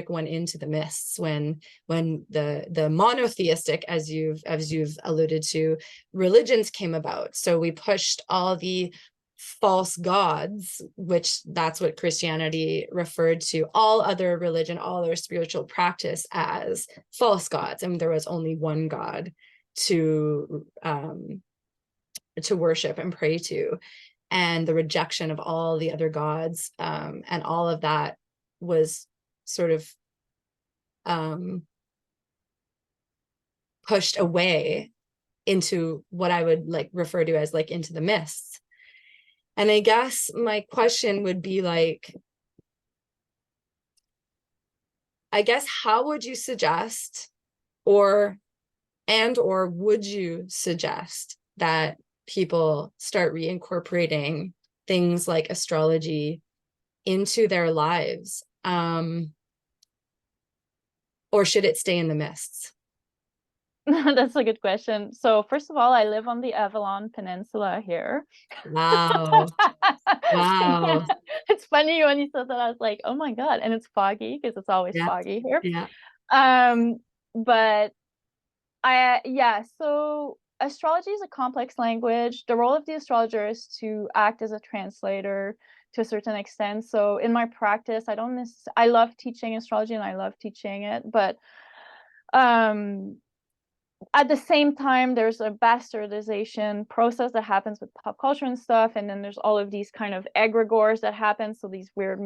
went into the mists when the monotheistic, as you've alluded to, religions came about. So we pushed all the false gods, which that's what Christianity referred to all other religion, all other spiritual practice, as false gods, and there was only one God to worship and pray to. And the rejection of all the other gods, and all of that was sort of pushed away into what I would like refer to as like into the mists. And I guess my question would be like, I guess, how would you suggest, or would you suggest that people start reincorporating things like astrology into their lives, or should it stay in the mists? That's a good question. So first of all, I live on the Avalon Peninsula here. Wow. Wow. It's funny when you said that, I was like, oh my God. And it's foggy because it's always Yeah. foggy here. Yeah. But so astrology is a complex language. The role of the astrologer is to act as a translator to a certain extent. So in my practice, I love teaching astrology and I love teaching it, but at the same time, there's a bastardization process that happens with pop culture and stuff, and then there's all of these kind of egregores that happen. So these weird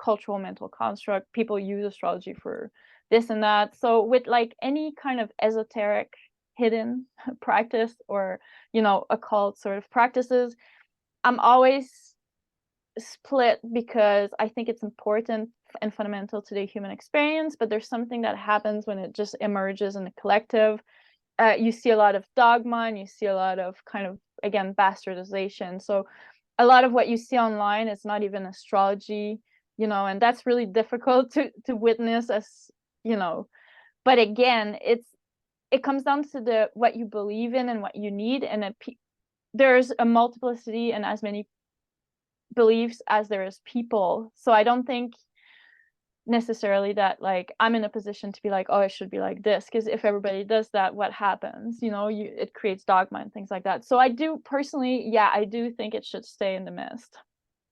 cultural mental construct. People use astrology for this and that. So with like any kind of esoteric hidden practice, or, you know, occult sort of practices, I'm always split, because I think it's important and fundamental to the human experience, but there's something that happens when it just emerges in the collective. You see a lot of dogma, and you see a lot of kind of, again, bastardization. So a lot of what you see online is not even astrology, you know, and that's really difficult to witness, as you know. But again, it comes down to what you believe in and what you need, and there's a multiplicity and as many beliefs as there is people. So I don't think necessarily that like I'm in a position to be like, oh, it should be like this, because if everybody does that, what happens? You know, it creates dogma and things like that. So I do personally, I do think it should stay in the mist.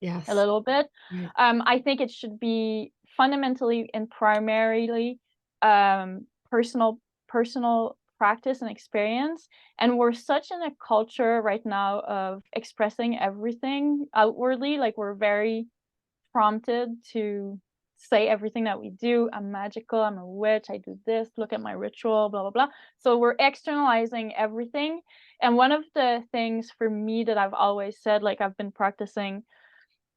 Yes. A little bit. Right. I think it should be fundamentally and primarily personal practice and experience. And we're such in a culture right now of expressing everything outwardly. Like, we're very prompted to say everything that we do. I'm magical, I'm a witch, I do this, look at my ritual, blah, blah, blah. So we're externalizing everything. And one of the things for me that I've always said, like, I've been practicing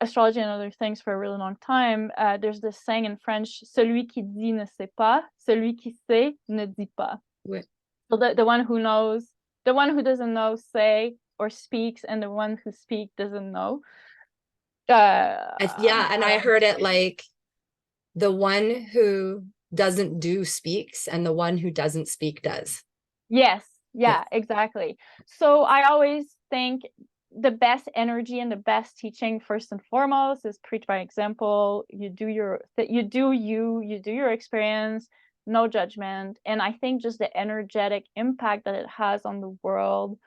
astrology and other things for a really long time. There's this saying in French, celui qui dit ne sait pas, celui qui sait ne dit pas. Ouais. So the one who knows, the one who doesn't know say or speaks, and the one who speaks doesn't know. Yeah, and I heard it like, the one who doesn't do speaks, and the one who doesn't speak does. Yes, yeah, exactly. So I always think the best energy and the best teaching, first and foremost, is preach by example. You do your you do your experience, no judgment. And I think just the energetic impact that it has on the world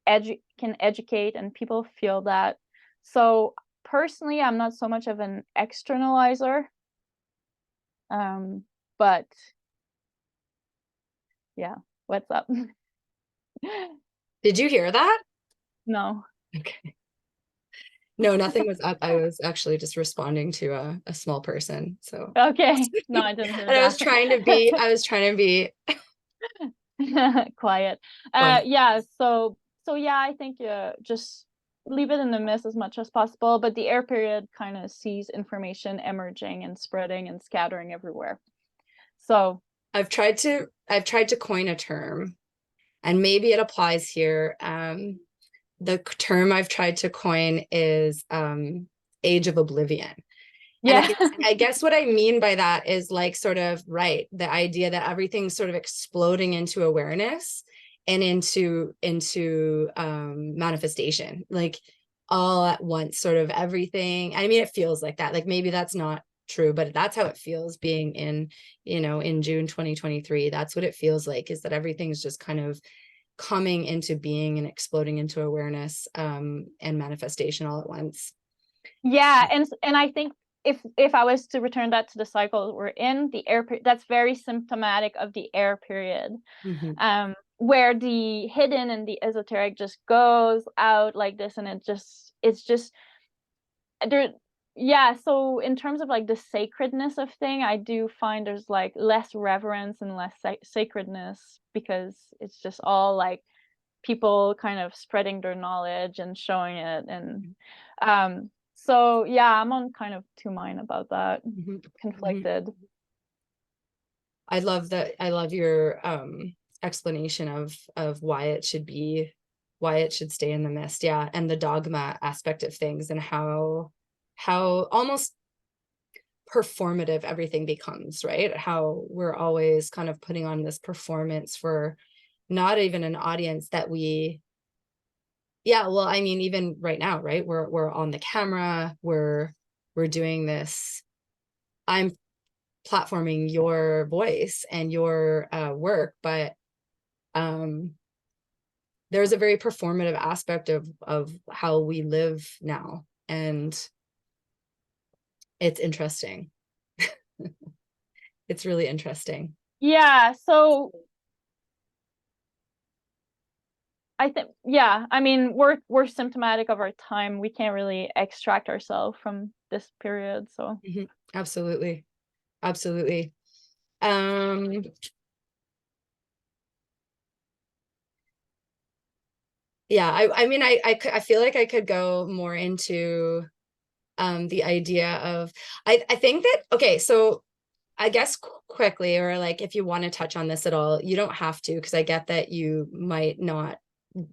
can educate, and people feel that. So personally, I'm not so much of an externalizer. But yeah, what's up? Did you hear that? No. Okay. No, nothing was up. I was actually just responding to a small person. So Okay. No, I didn't hear and that. I was trying to be quiet. quiet. Yeah, so yeah, I think just leave it in the mist as much as possible, but the air period kind of sees information emerging and spreading and scattering everywhere. So I've tried to coin a term, and maybe it applies here. The term I've tried to coin is age of oblivion. yeah. And I guess what I mean by that is, like, sort of, right, the idea that everything's sort of exploding into awareness and into manifestation, like all at once, sort of everything. I mean, it feels like that. Like, maybe that's not true, but that's how it feels being in June 2023. That's what it feels like, is that everything's just kind of coming into being and exploding into awareness and manifestation all at once. Yeah, and I think if I was to return that to the cycle we're in, the air period, that's very symptomatic of the air period. Mm-hmm. Where the hidden and the esoteric just goes out like this, and it's just there. Yeah, so in terms of like the sacredness of thing, I do find there's like less reverence and less sacredness, because it's just all like people kind of spreading their knowledge and showing it. And so yeah, I'm on kind of two mind about that. Mm-hmm. Conflicted. I love your explanation of why it should stay in the mist. Yeah. And the dogma aspect of things, and how almost performative everything becomes, right? How we're always kind of putting on this performance for not even an audience that we, yeah, well, I mean, even right now, right? We're on the camera, we're doing this. I'm platforming your voice and your work, but there's a very performative aspect of how we live now, and it's interesting. It's really interesting. Yeah, so I think, yeah, I mean, we're symptomatic of our time. We can't really extract ourselves from this period. So Mm-hmm. Absolutely. Yeah, I mean, I feel like I could go more into the idea of, I think that, okay, so I guess quickly, or like, if you want to touch on this at all, you don't have to, because I get that you might not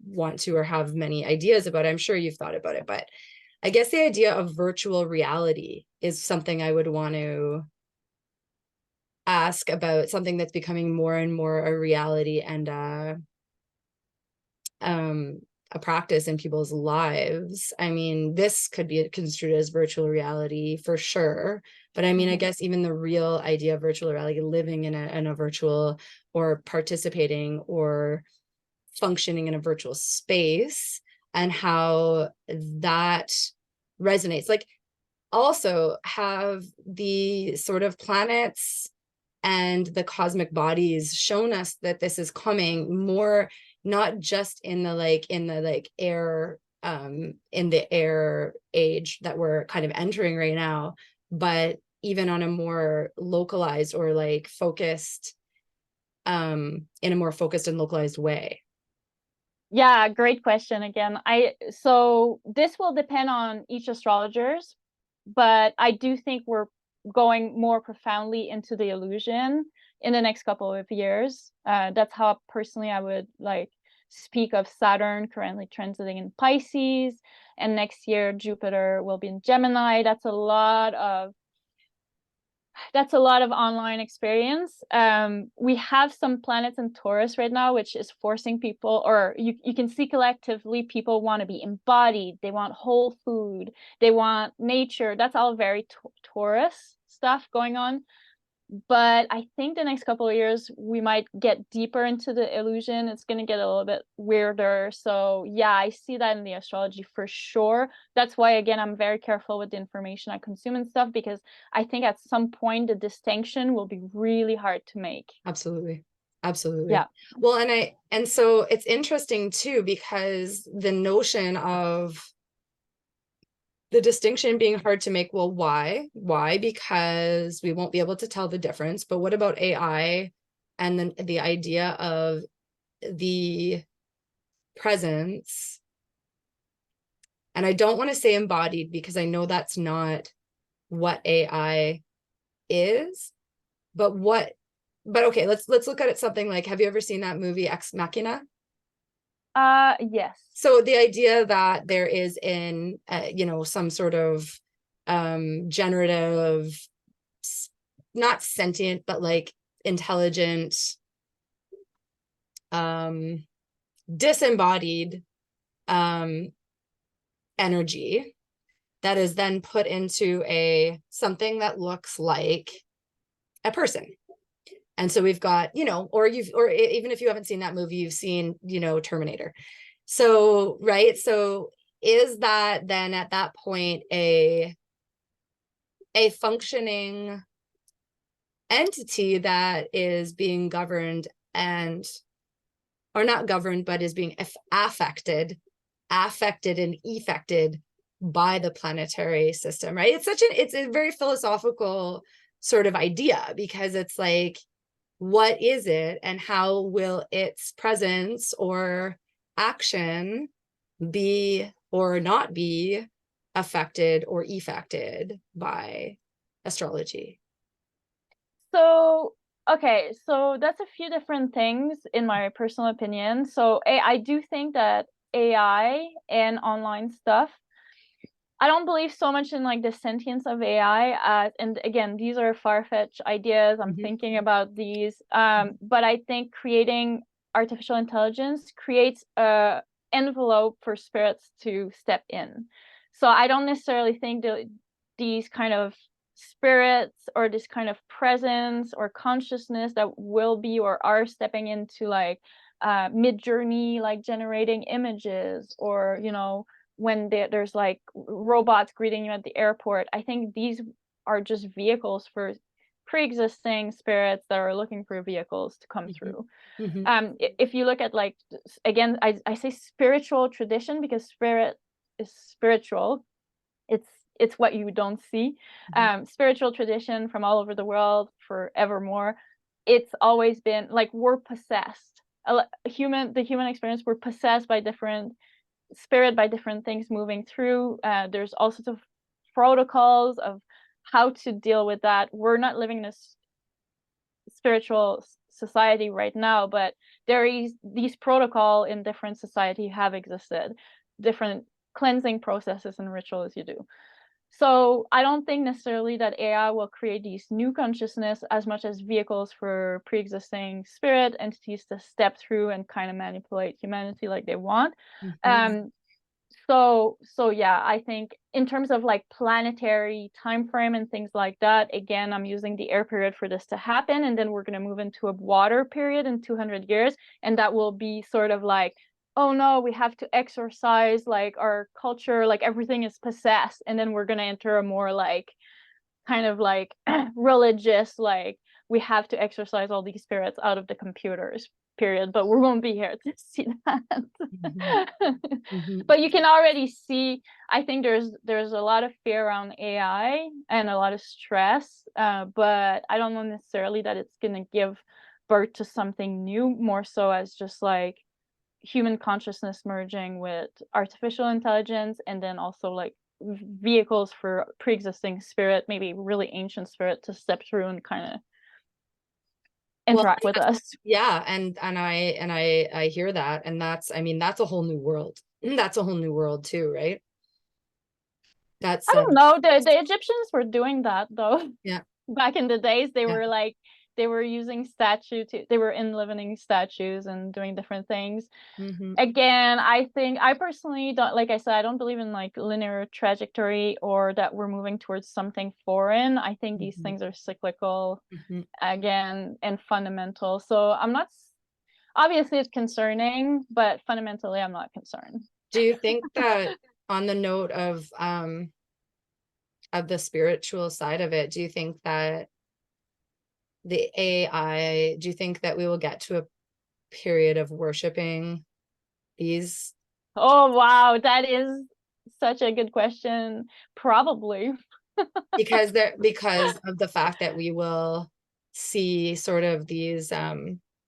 want to or have many ideas about it. I'm sure you've thought about it, but I guess the idea of virtual reality is something I would want to ask about, something that's becoming more and more a reality, and a practice in people's lives. I mean, this could be construed as virtual reality for sure, but I mean, I guess even the real idea of virtual reality, living in a virtual, or participating or functioning in a virtual space, and how that resonates. Like, also, have the sort of planets and the cosmic bodies shown us that this is coming more, not just in the air, in the air age that we're kind of entering right now, but even on a more localized or like focused, in a more focused and localized way. Yeah, great question again. So this will depend on each astrologers, but I do think we're going more profoundly into the illusion in the next couple of years. That's how personally I would like speak of Saturn currently transiting in Pisces, and next year Jupiter will be in Gemini. That's a lot of online experience. We have some planets in Taurus right now, which is forcing people, or you can see collectively people want to be embodied. They want whole food. They want nature. That's all very Taurus stuff going on. But I think the next couple of years we might get deeper into the illusion. It's going to get a little bit weirder. So yeah, I see that in the astrology for sure. That's why, again, I'm very careful with the information I consume and stuff, because I think at some point the distinction will be really hard to make. Absolutely. Absolutely. Yeah. Well, and so it's interesting too, because the notion of the distinction being hard to make, well, why? Because we won't be able to tell the difference. But what about AI and then the idea of the presence? And I don't want to say embodied, because I know that's not what AI is, but okay, let's look at it something like, have you ever seen that movie Ex Machina? Yes. So the idea that there is some sort of generative, not sentient, but like intelligent, disembodied energy that is then put into something that looks like a person. And so we've got, or even if you haven't seen that movie, you've seen, Terminator. So, right. So is that then at that point a functioning entity that is being governed or not governed, but is being affected and effected by the planetary system, right? It's a very philosophical sort of idea, because it's like, what is it and how will its presence or action be or not be affected or effected by astrology? So, okay, so that's a few different things in my personal opinion. So I do think that AI and online stuff, I don't believe so much in like the sentience of AI. And again, these are far-fetched ideas. I'm thinking about these. But I think creating artificial intelligence creates a envelope for spirits to step in. So I don't necessarily think that these kind of spirits or this kind of presence or consciousness that will be or are stepping into like mid-journey, like generating images, or when there's like robots greeting you at the airport. I think these are just vehicles for pre-existing spirits that are looking for vehicles to come through. If you look at like, again, I say spiritual tradition because spirit is spiritual. It's what you don't see. Spiritual tradition from all over the world forevermore. It's always been like we're possessed. The human experience, we're possessed by different things moving through. There's all sorts of protocols of how to deal with that. We're not living in a spiritual society right now, but there is these protocol in different society have existed, different cleansing processes and rituals you do. So I don't think necessarily that AI will create these new consciousness as much as vehicles for pre-existing spirit entities to step through and kind of manipulate humanity like they want. So yeah, I think in terms of like planetary time frame and things like that, again, I'm using the air period for this to happen, and then we're going to move into a water period in 200 years, and that will be sort of like, oh no, we have to exorcise like our culture, like everything is possessed, and then we're going to enter a more like kind of like religious, like we have to exorcise all these spirits out of the computers, period. But we won't be here to see that. But you can already see, I think there's a lot of fear around AI and a lot of stress, but I don't know necessarily that it's going to give birth to something new, more so as just like human consciousness merging with artificial intelligence, and then also like vehicles for pre-existing spirit, maybe really ancient spirit, to step through and kind of interact with us. Yeah, and I hear that, and that's, I mean, that's a whole new world. That's a whole new world too, right? That's I don't know. The Egyptians were doing that though. Yeah. Back in the days, they Yeah. were like, they were using they were enlivening statues and doing different things. Again, I think, I personally don't, like I said, I don't believe in like linear trajectory or that we're moving towards something foreign. I think these things are cyclical, again, and fundamental. So I'm not, obviously it's concerning, but fundamentally I'm not concerned. Do you think that, on the note of the spiritual side of it, do you think that the AI, do you think that we will get to a period of worshiping these? Oh wow, that is such a good question. Probably. Because of the fact that we will see sort of these,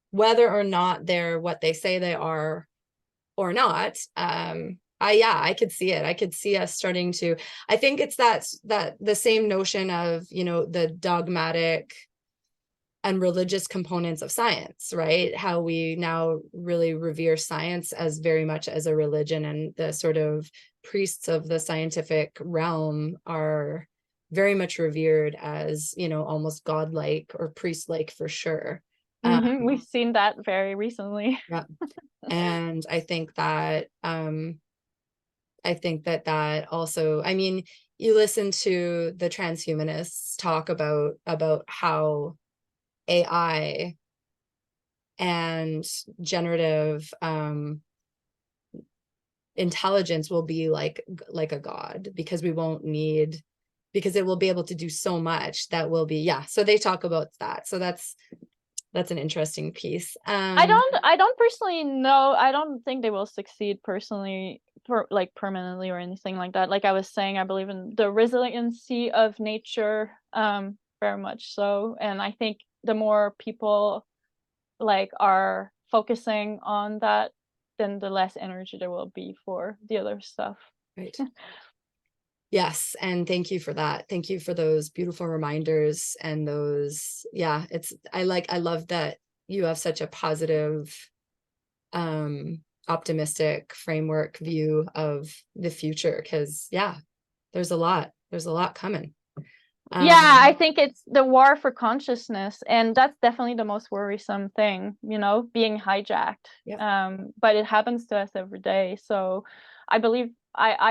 whether or not they're what they say they are or not. I could see it. I could see us starting to, I think it's that the same notion of, the dogmatic and religious components of science, right? How we now really revere science as very much as a religion, and the sort of priests of the scientific realm are very much revered as, almost godlike or priest-like for sure. We've seen that very recently. Yeah. And I think that that also, I mean, you listen to the transhumanists talk about how AI and generative intelligence will be like a god, because we won't need, because it will be able to do so much that will be, yeah. So they talk about that. So that's an interesting piece. I don't personally know. I don't think they will succeed personally, for like permanently or anything like that. Like I was saying, I believe in the resiliency of nature, very much so. And I think the more people like are focusing on that, then the less energy there will be for the other stuff. Right. Yes, and thank you for that. Thank you for those beautiful reminders, and those, yeah, I love that you have such a positive, optimistic framework view of the future, because yeah, there's a lot coming. Yeah, I think it's the war for consciousness, and that's definitely the most worrisome thing, being hijacked. Yeah. But it happens to us every day. So I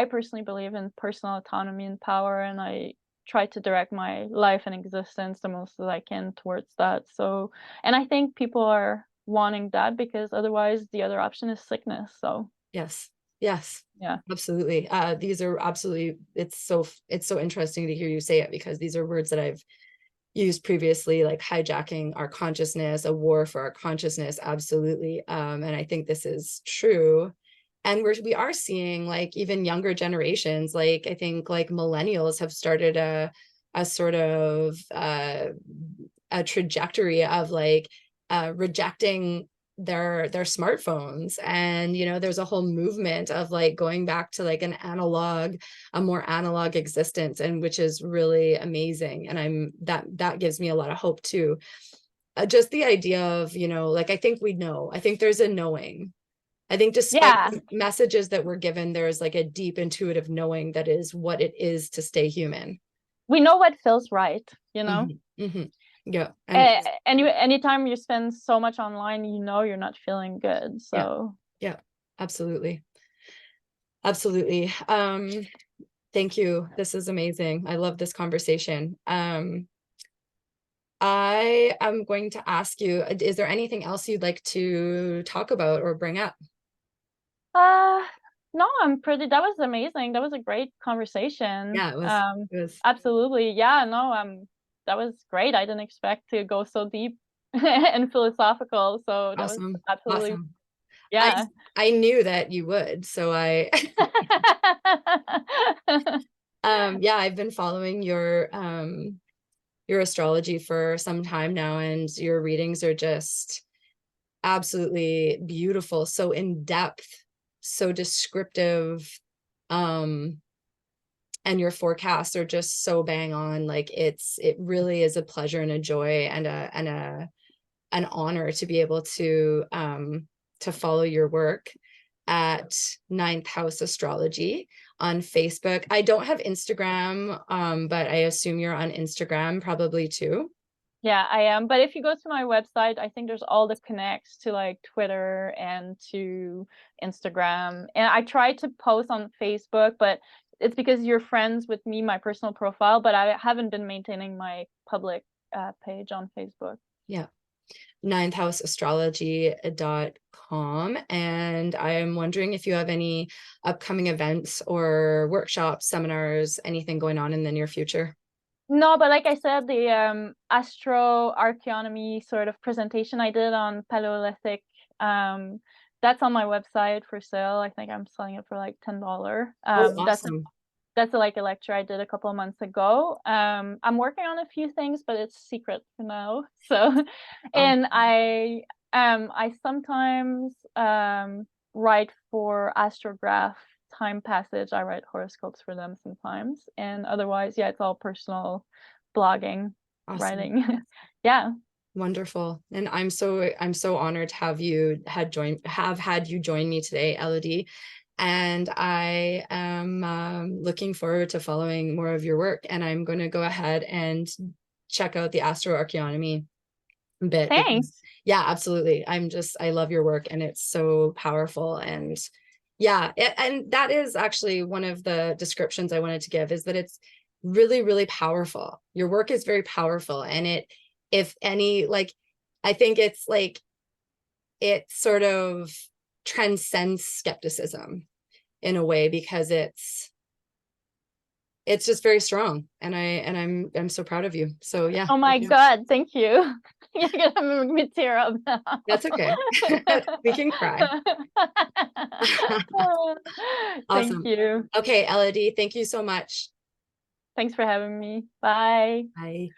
personally believe in personal autonomy and power, and I try to direct my life and existence the most that I can towards that. So, and I think people are wanting that, because otherwise the other option is sickness. So Yes. yeah. Absolutely. These are absolutely, it's so interesting to hear you say it, because these are words that I've used previously, like hijacking our consciousness, a war for our consciousness. Absolutely. And I think this is true. And we are seeing, like, even younger generations, like I think like millennials have started a sort of a trajectory of like rejecting their smartphones, and there's a whole movement of like going back to like a more analog existence, and which is really amazing. And that gives me a lot of hope too. Just the idea of, like, I think there's a knowing. I think despite Yeah, messages that we're given, there's like a deep intuitive knowing that is what it is to stay human. we know what feels right. Yeah. And anytime you spend so much online, you're not feeling good. So yeah, absolutely. Thank you. This is amazing. I love this conversation. I am going to ask you, is there anything else you'd like to talk about or bring up? no, that was amazing. That was a great conversation. Yeah, it was. Absolutely. Yeah, no, that was great. I didn't expect to go so deep and philosophical. So that was Awesome. absolutely, Awesome. I yeah. I knew that you would. So I yeah, I've been following your astrology for some time now, and your readings are just absolutely beautiful, so in depth, so descriptive, um and your forecasts are just so bang on. Like it really is a pleasure and a joy and a an honor to be able to follow your work at Ninth House Astrology on Facebook. I don't have Instagram, but I assume you're on Instagram probably too. Yeah, I am. But if you go to my website, I think there's all the connects to like Twitter and to Instagram. And I try to post on Facebook, but it's because you're friends with me, my personal profile, but I haven't been maintaining my public page on Facebook. Yeah. ninthhouseastrology.com. And I am wondering if you have any upcoming events or workshops, seminars, anything going on in the near future. No, but like I said, the astroarchaeonomy sort of presentation I did on Paleolithic, that's on my website for sale. I think I'm selling it for like $10. Oh, awesome. That's like a lecture I did a couple of months ago. I'm working on a few things, but it's secret for now. So, and Awesome. I sometimes write for Astrograph Time Passage. I write horoscopes for them sometimes, and otherwise, yeah, it's all personal blogging, Awesome. writing. Yeah. Wonderful. And I'm so honored to have had you join me today, Elodie. And I am looking forward to following more of your work. And I'm going to go ahead and check out the astroarchaeonomy bit because, Thanks. yeah, absolutely. I love your work and it's so powerful. And yeah, and that is actually one of the descriptions I wanted to give, is that it's really, really powerful. Your work is very powerful. And if any, like, I think it's like, it sort of transcends skepticism in a way, because it's just very strong, and I'm so proud of you. So yeah, Oh my thank you. God, thank you. You're gonna make me tear up now. That's okay. We can cry. Thank Awesome. you. Okay, Elodie, thank you so much. Thanks for having me. Bye. Bye.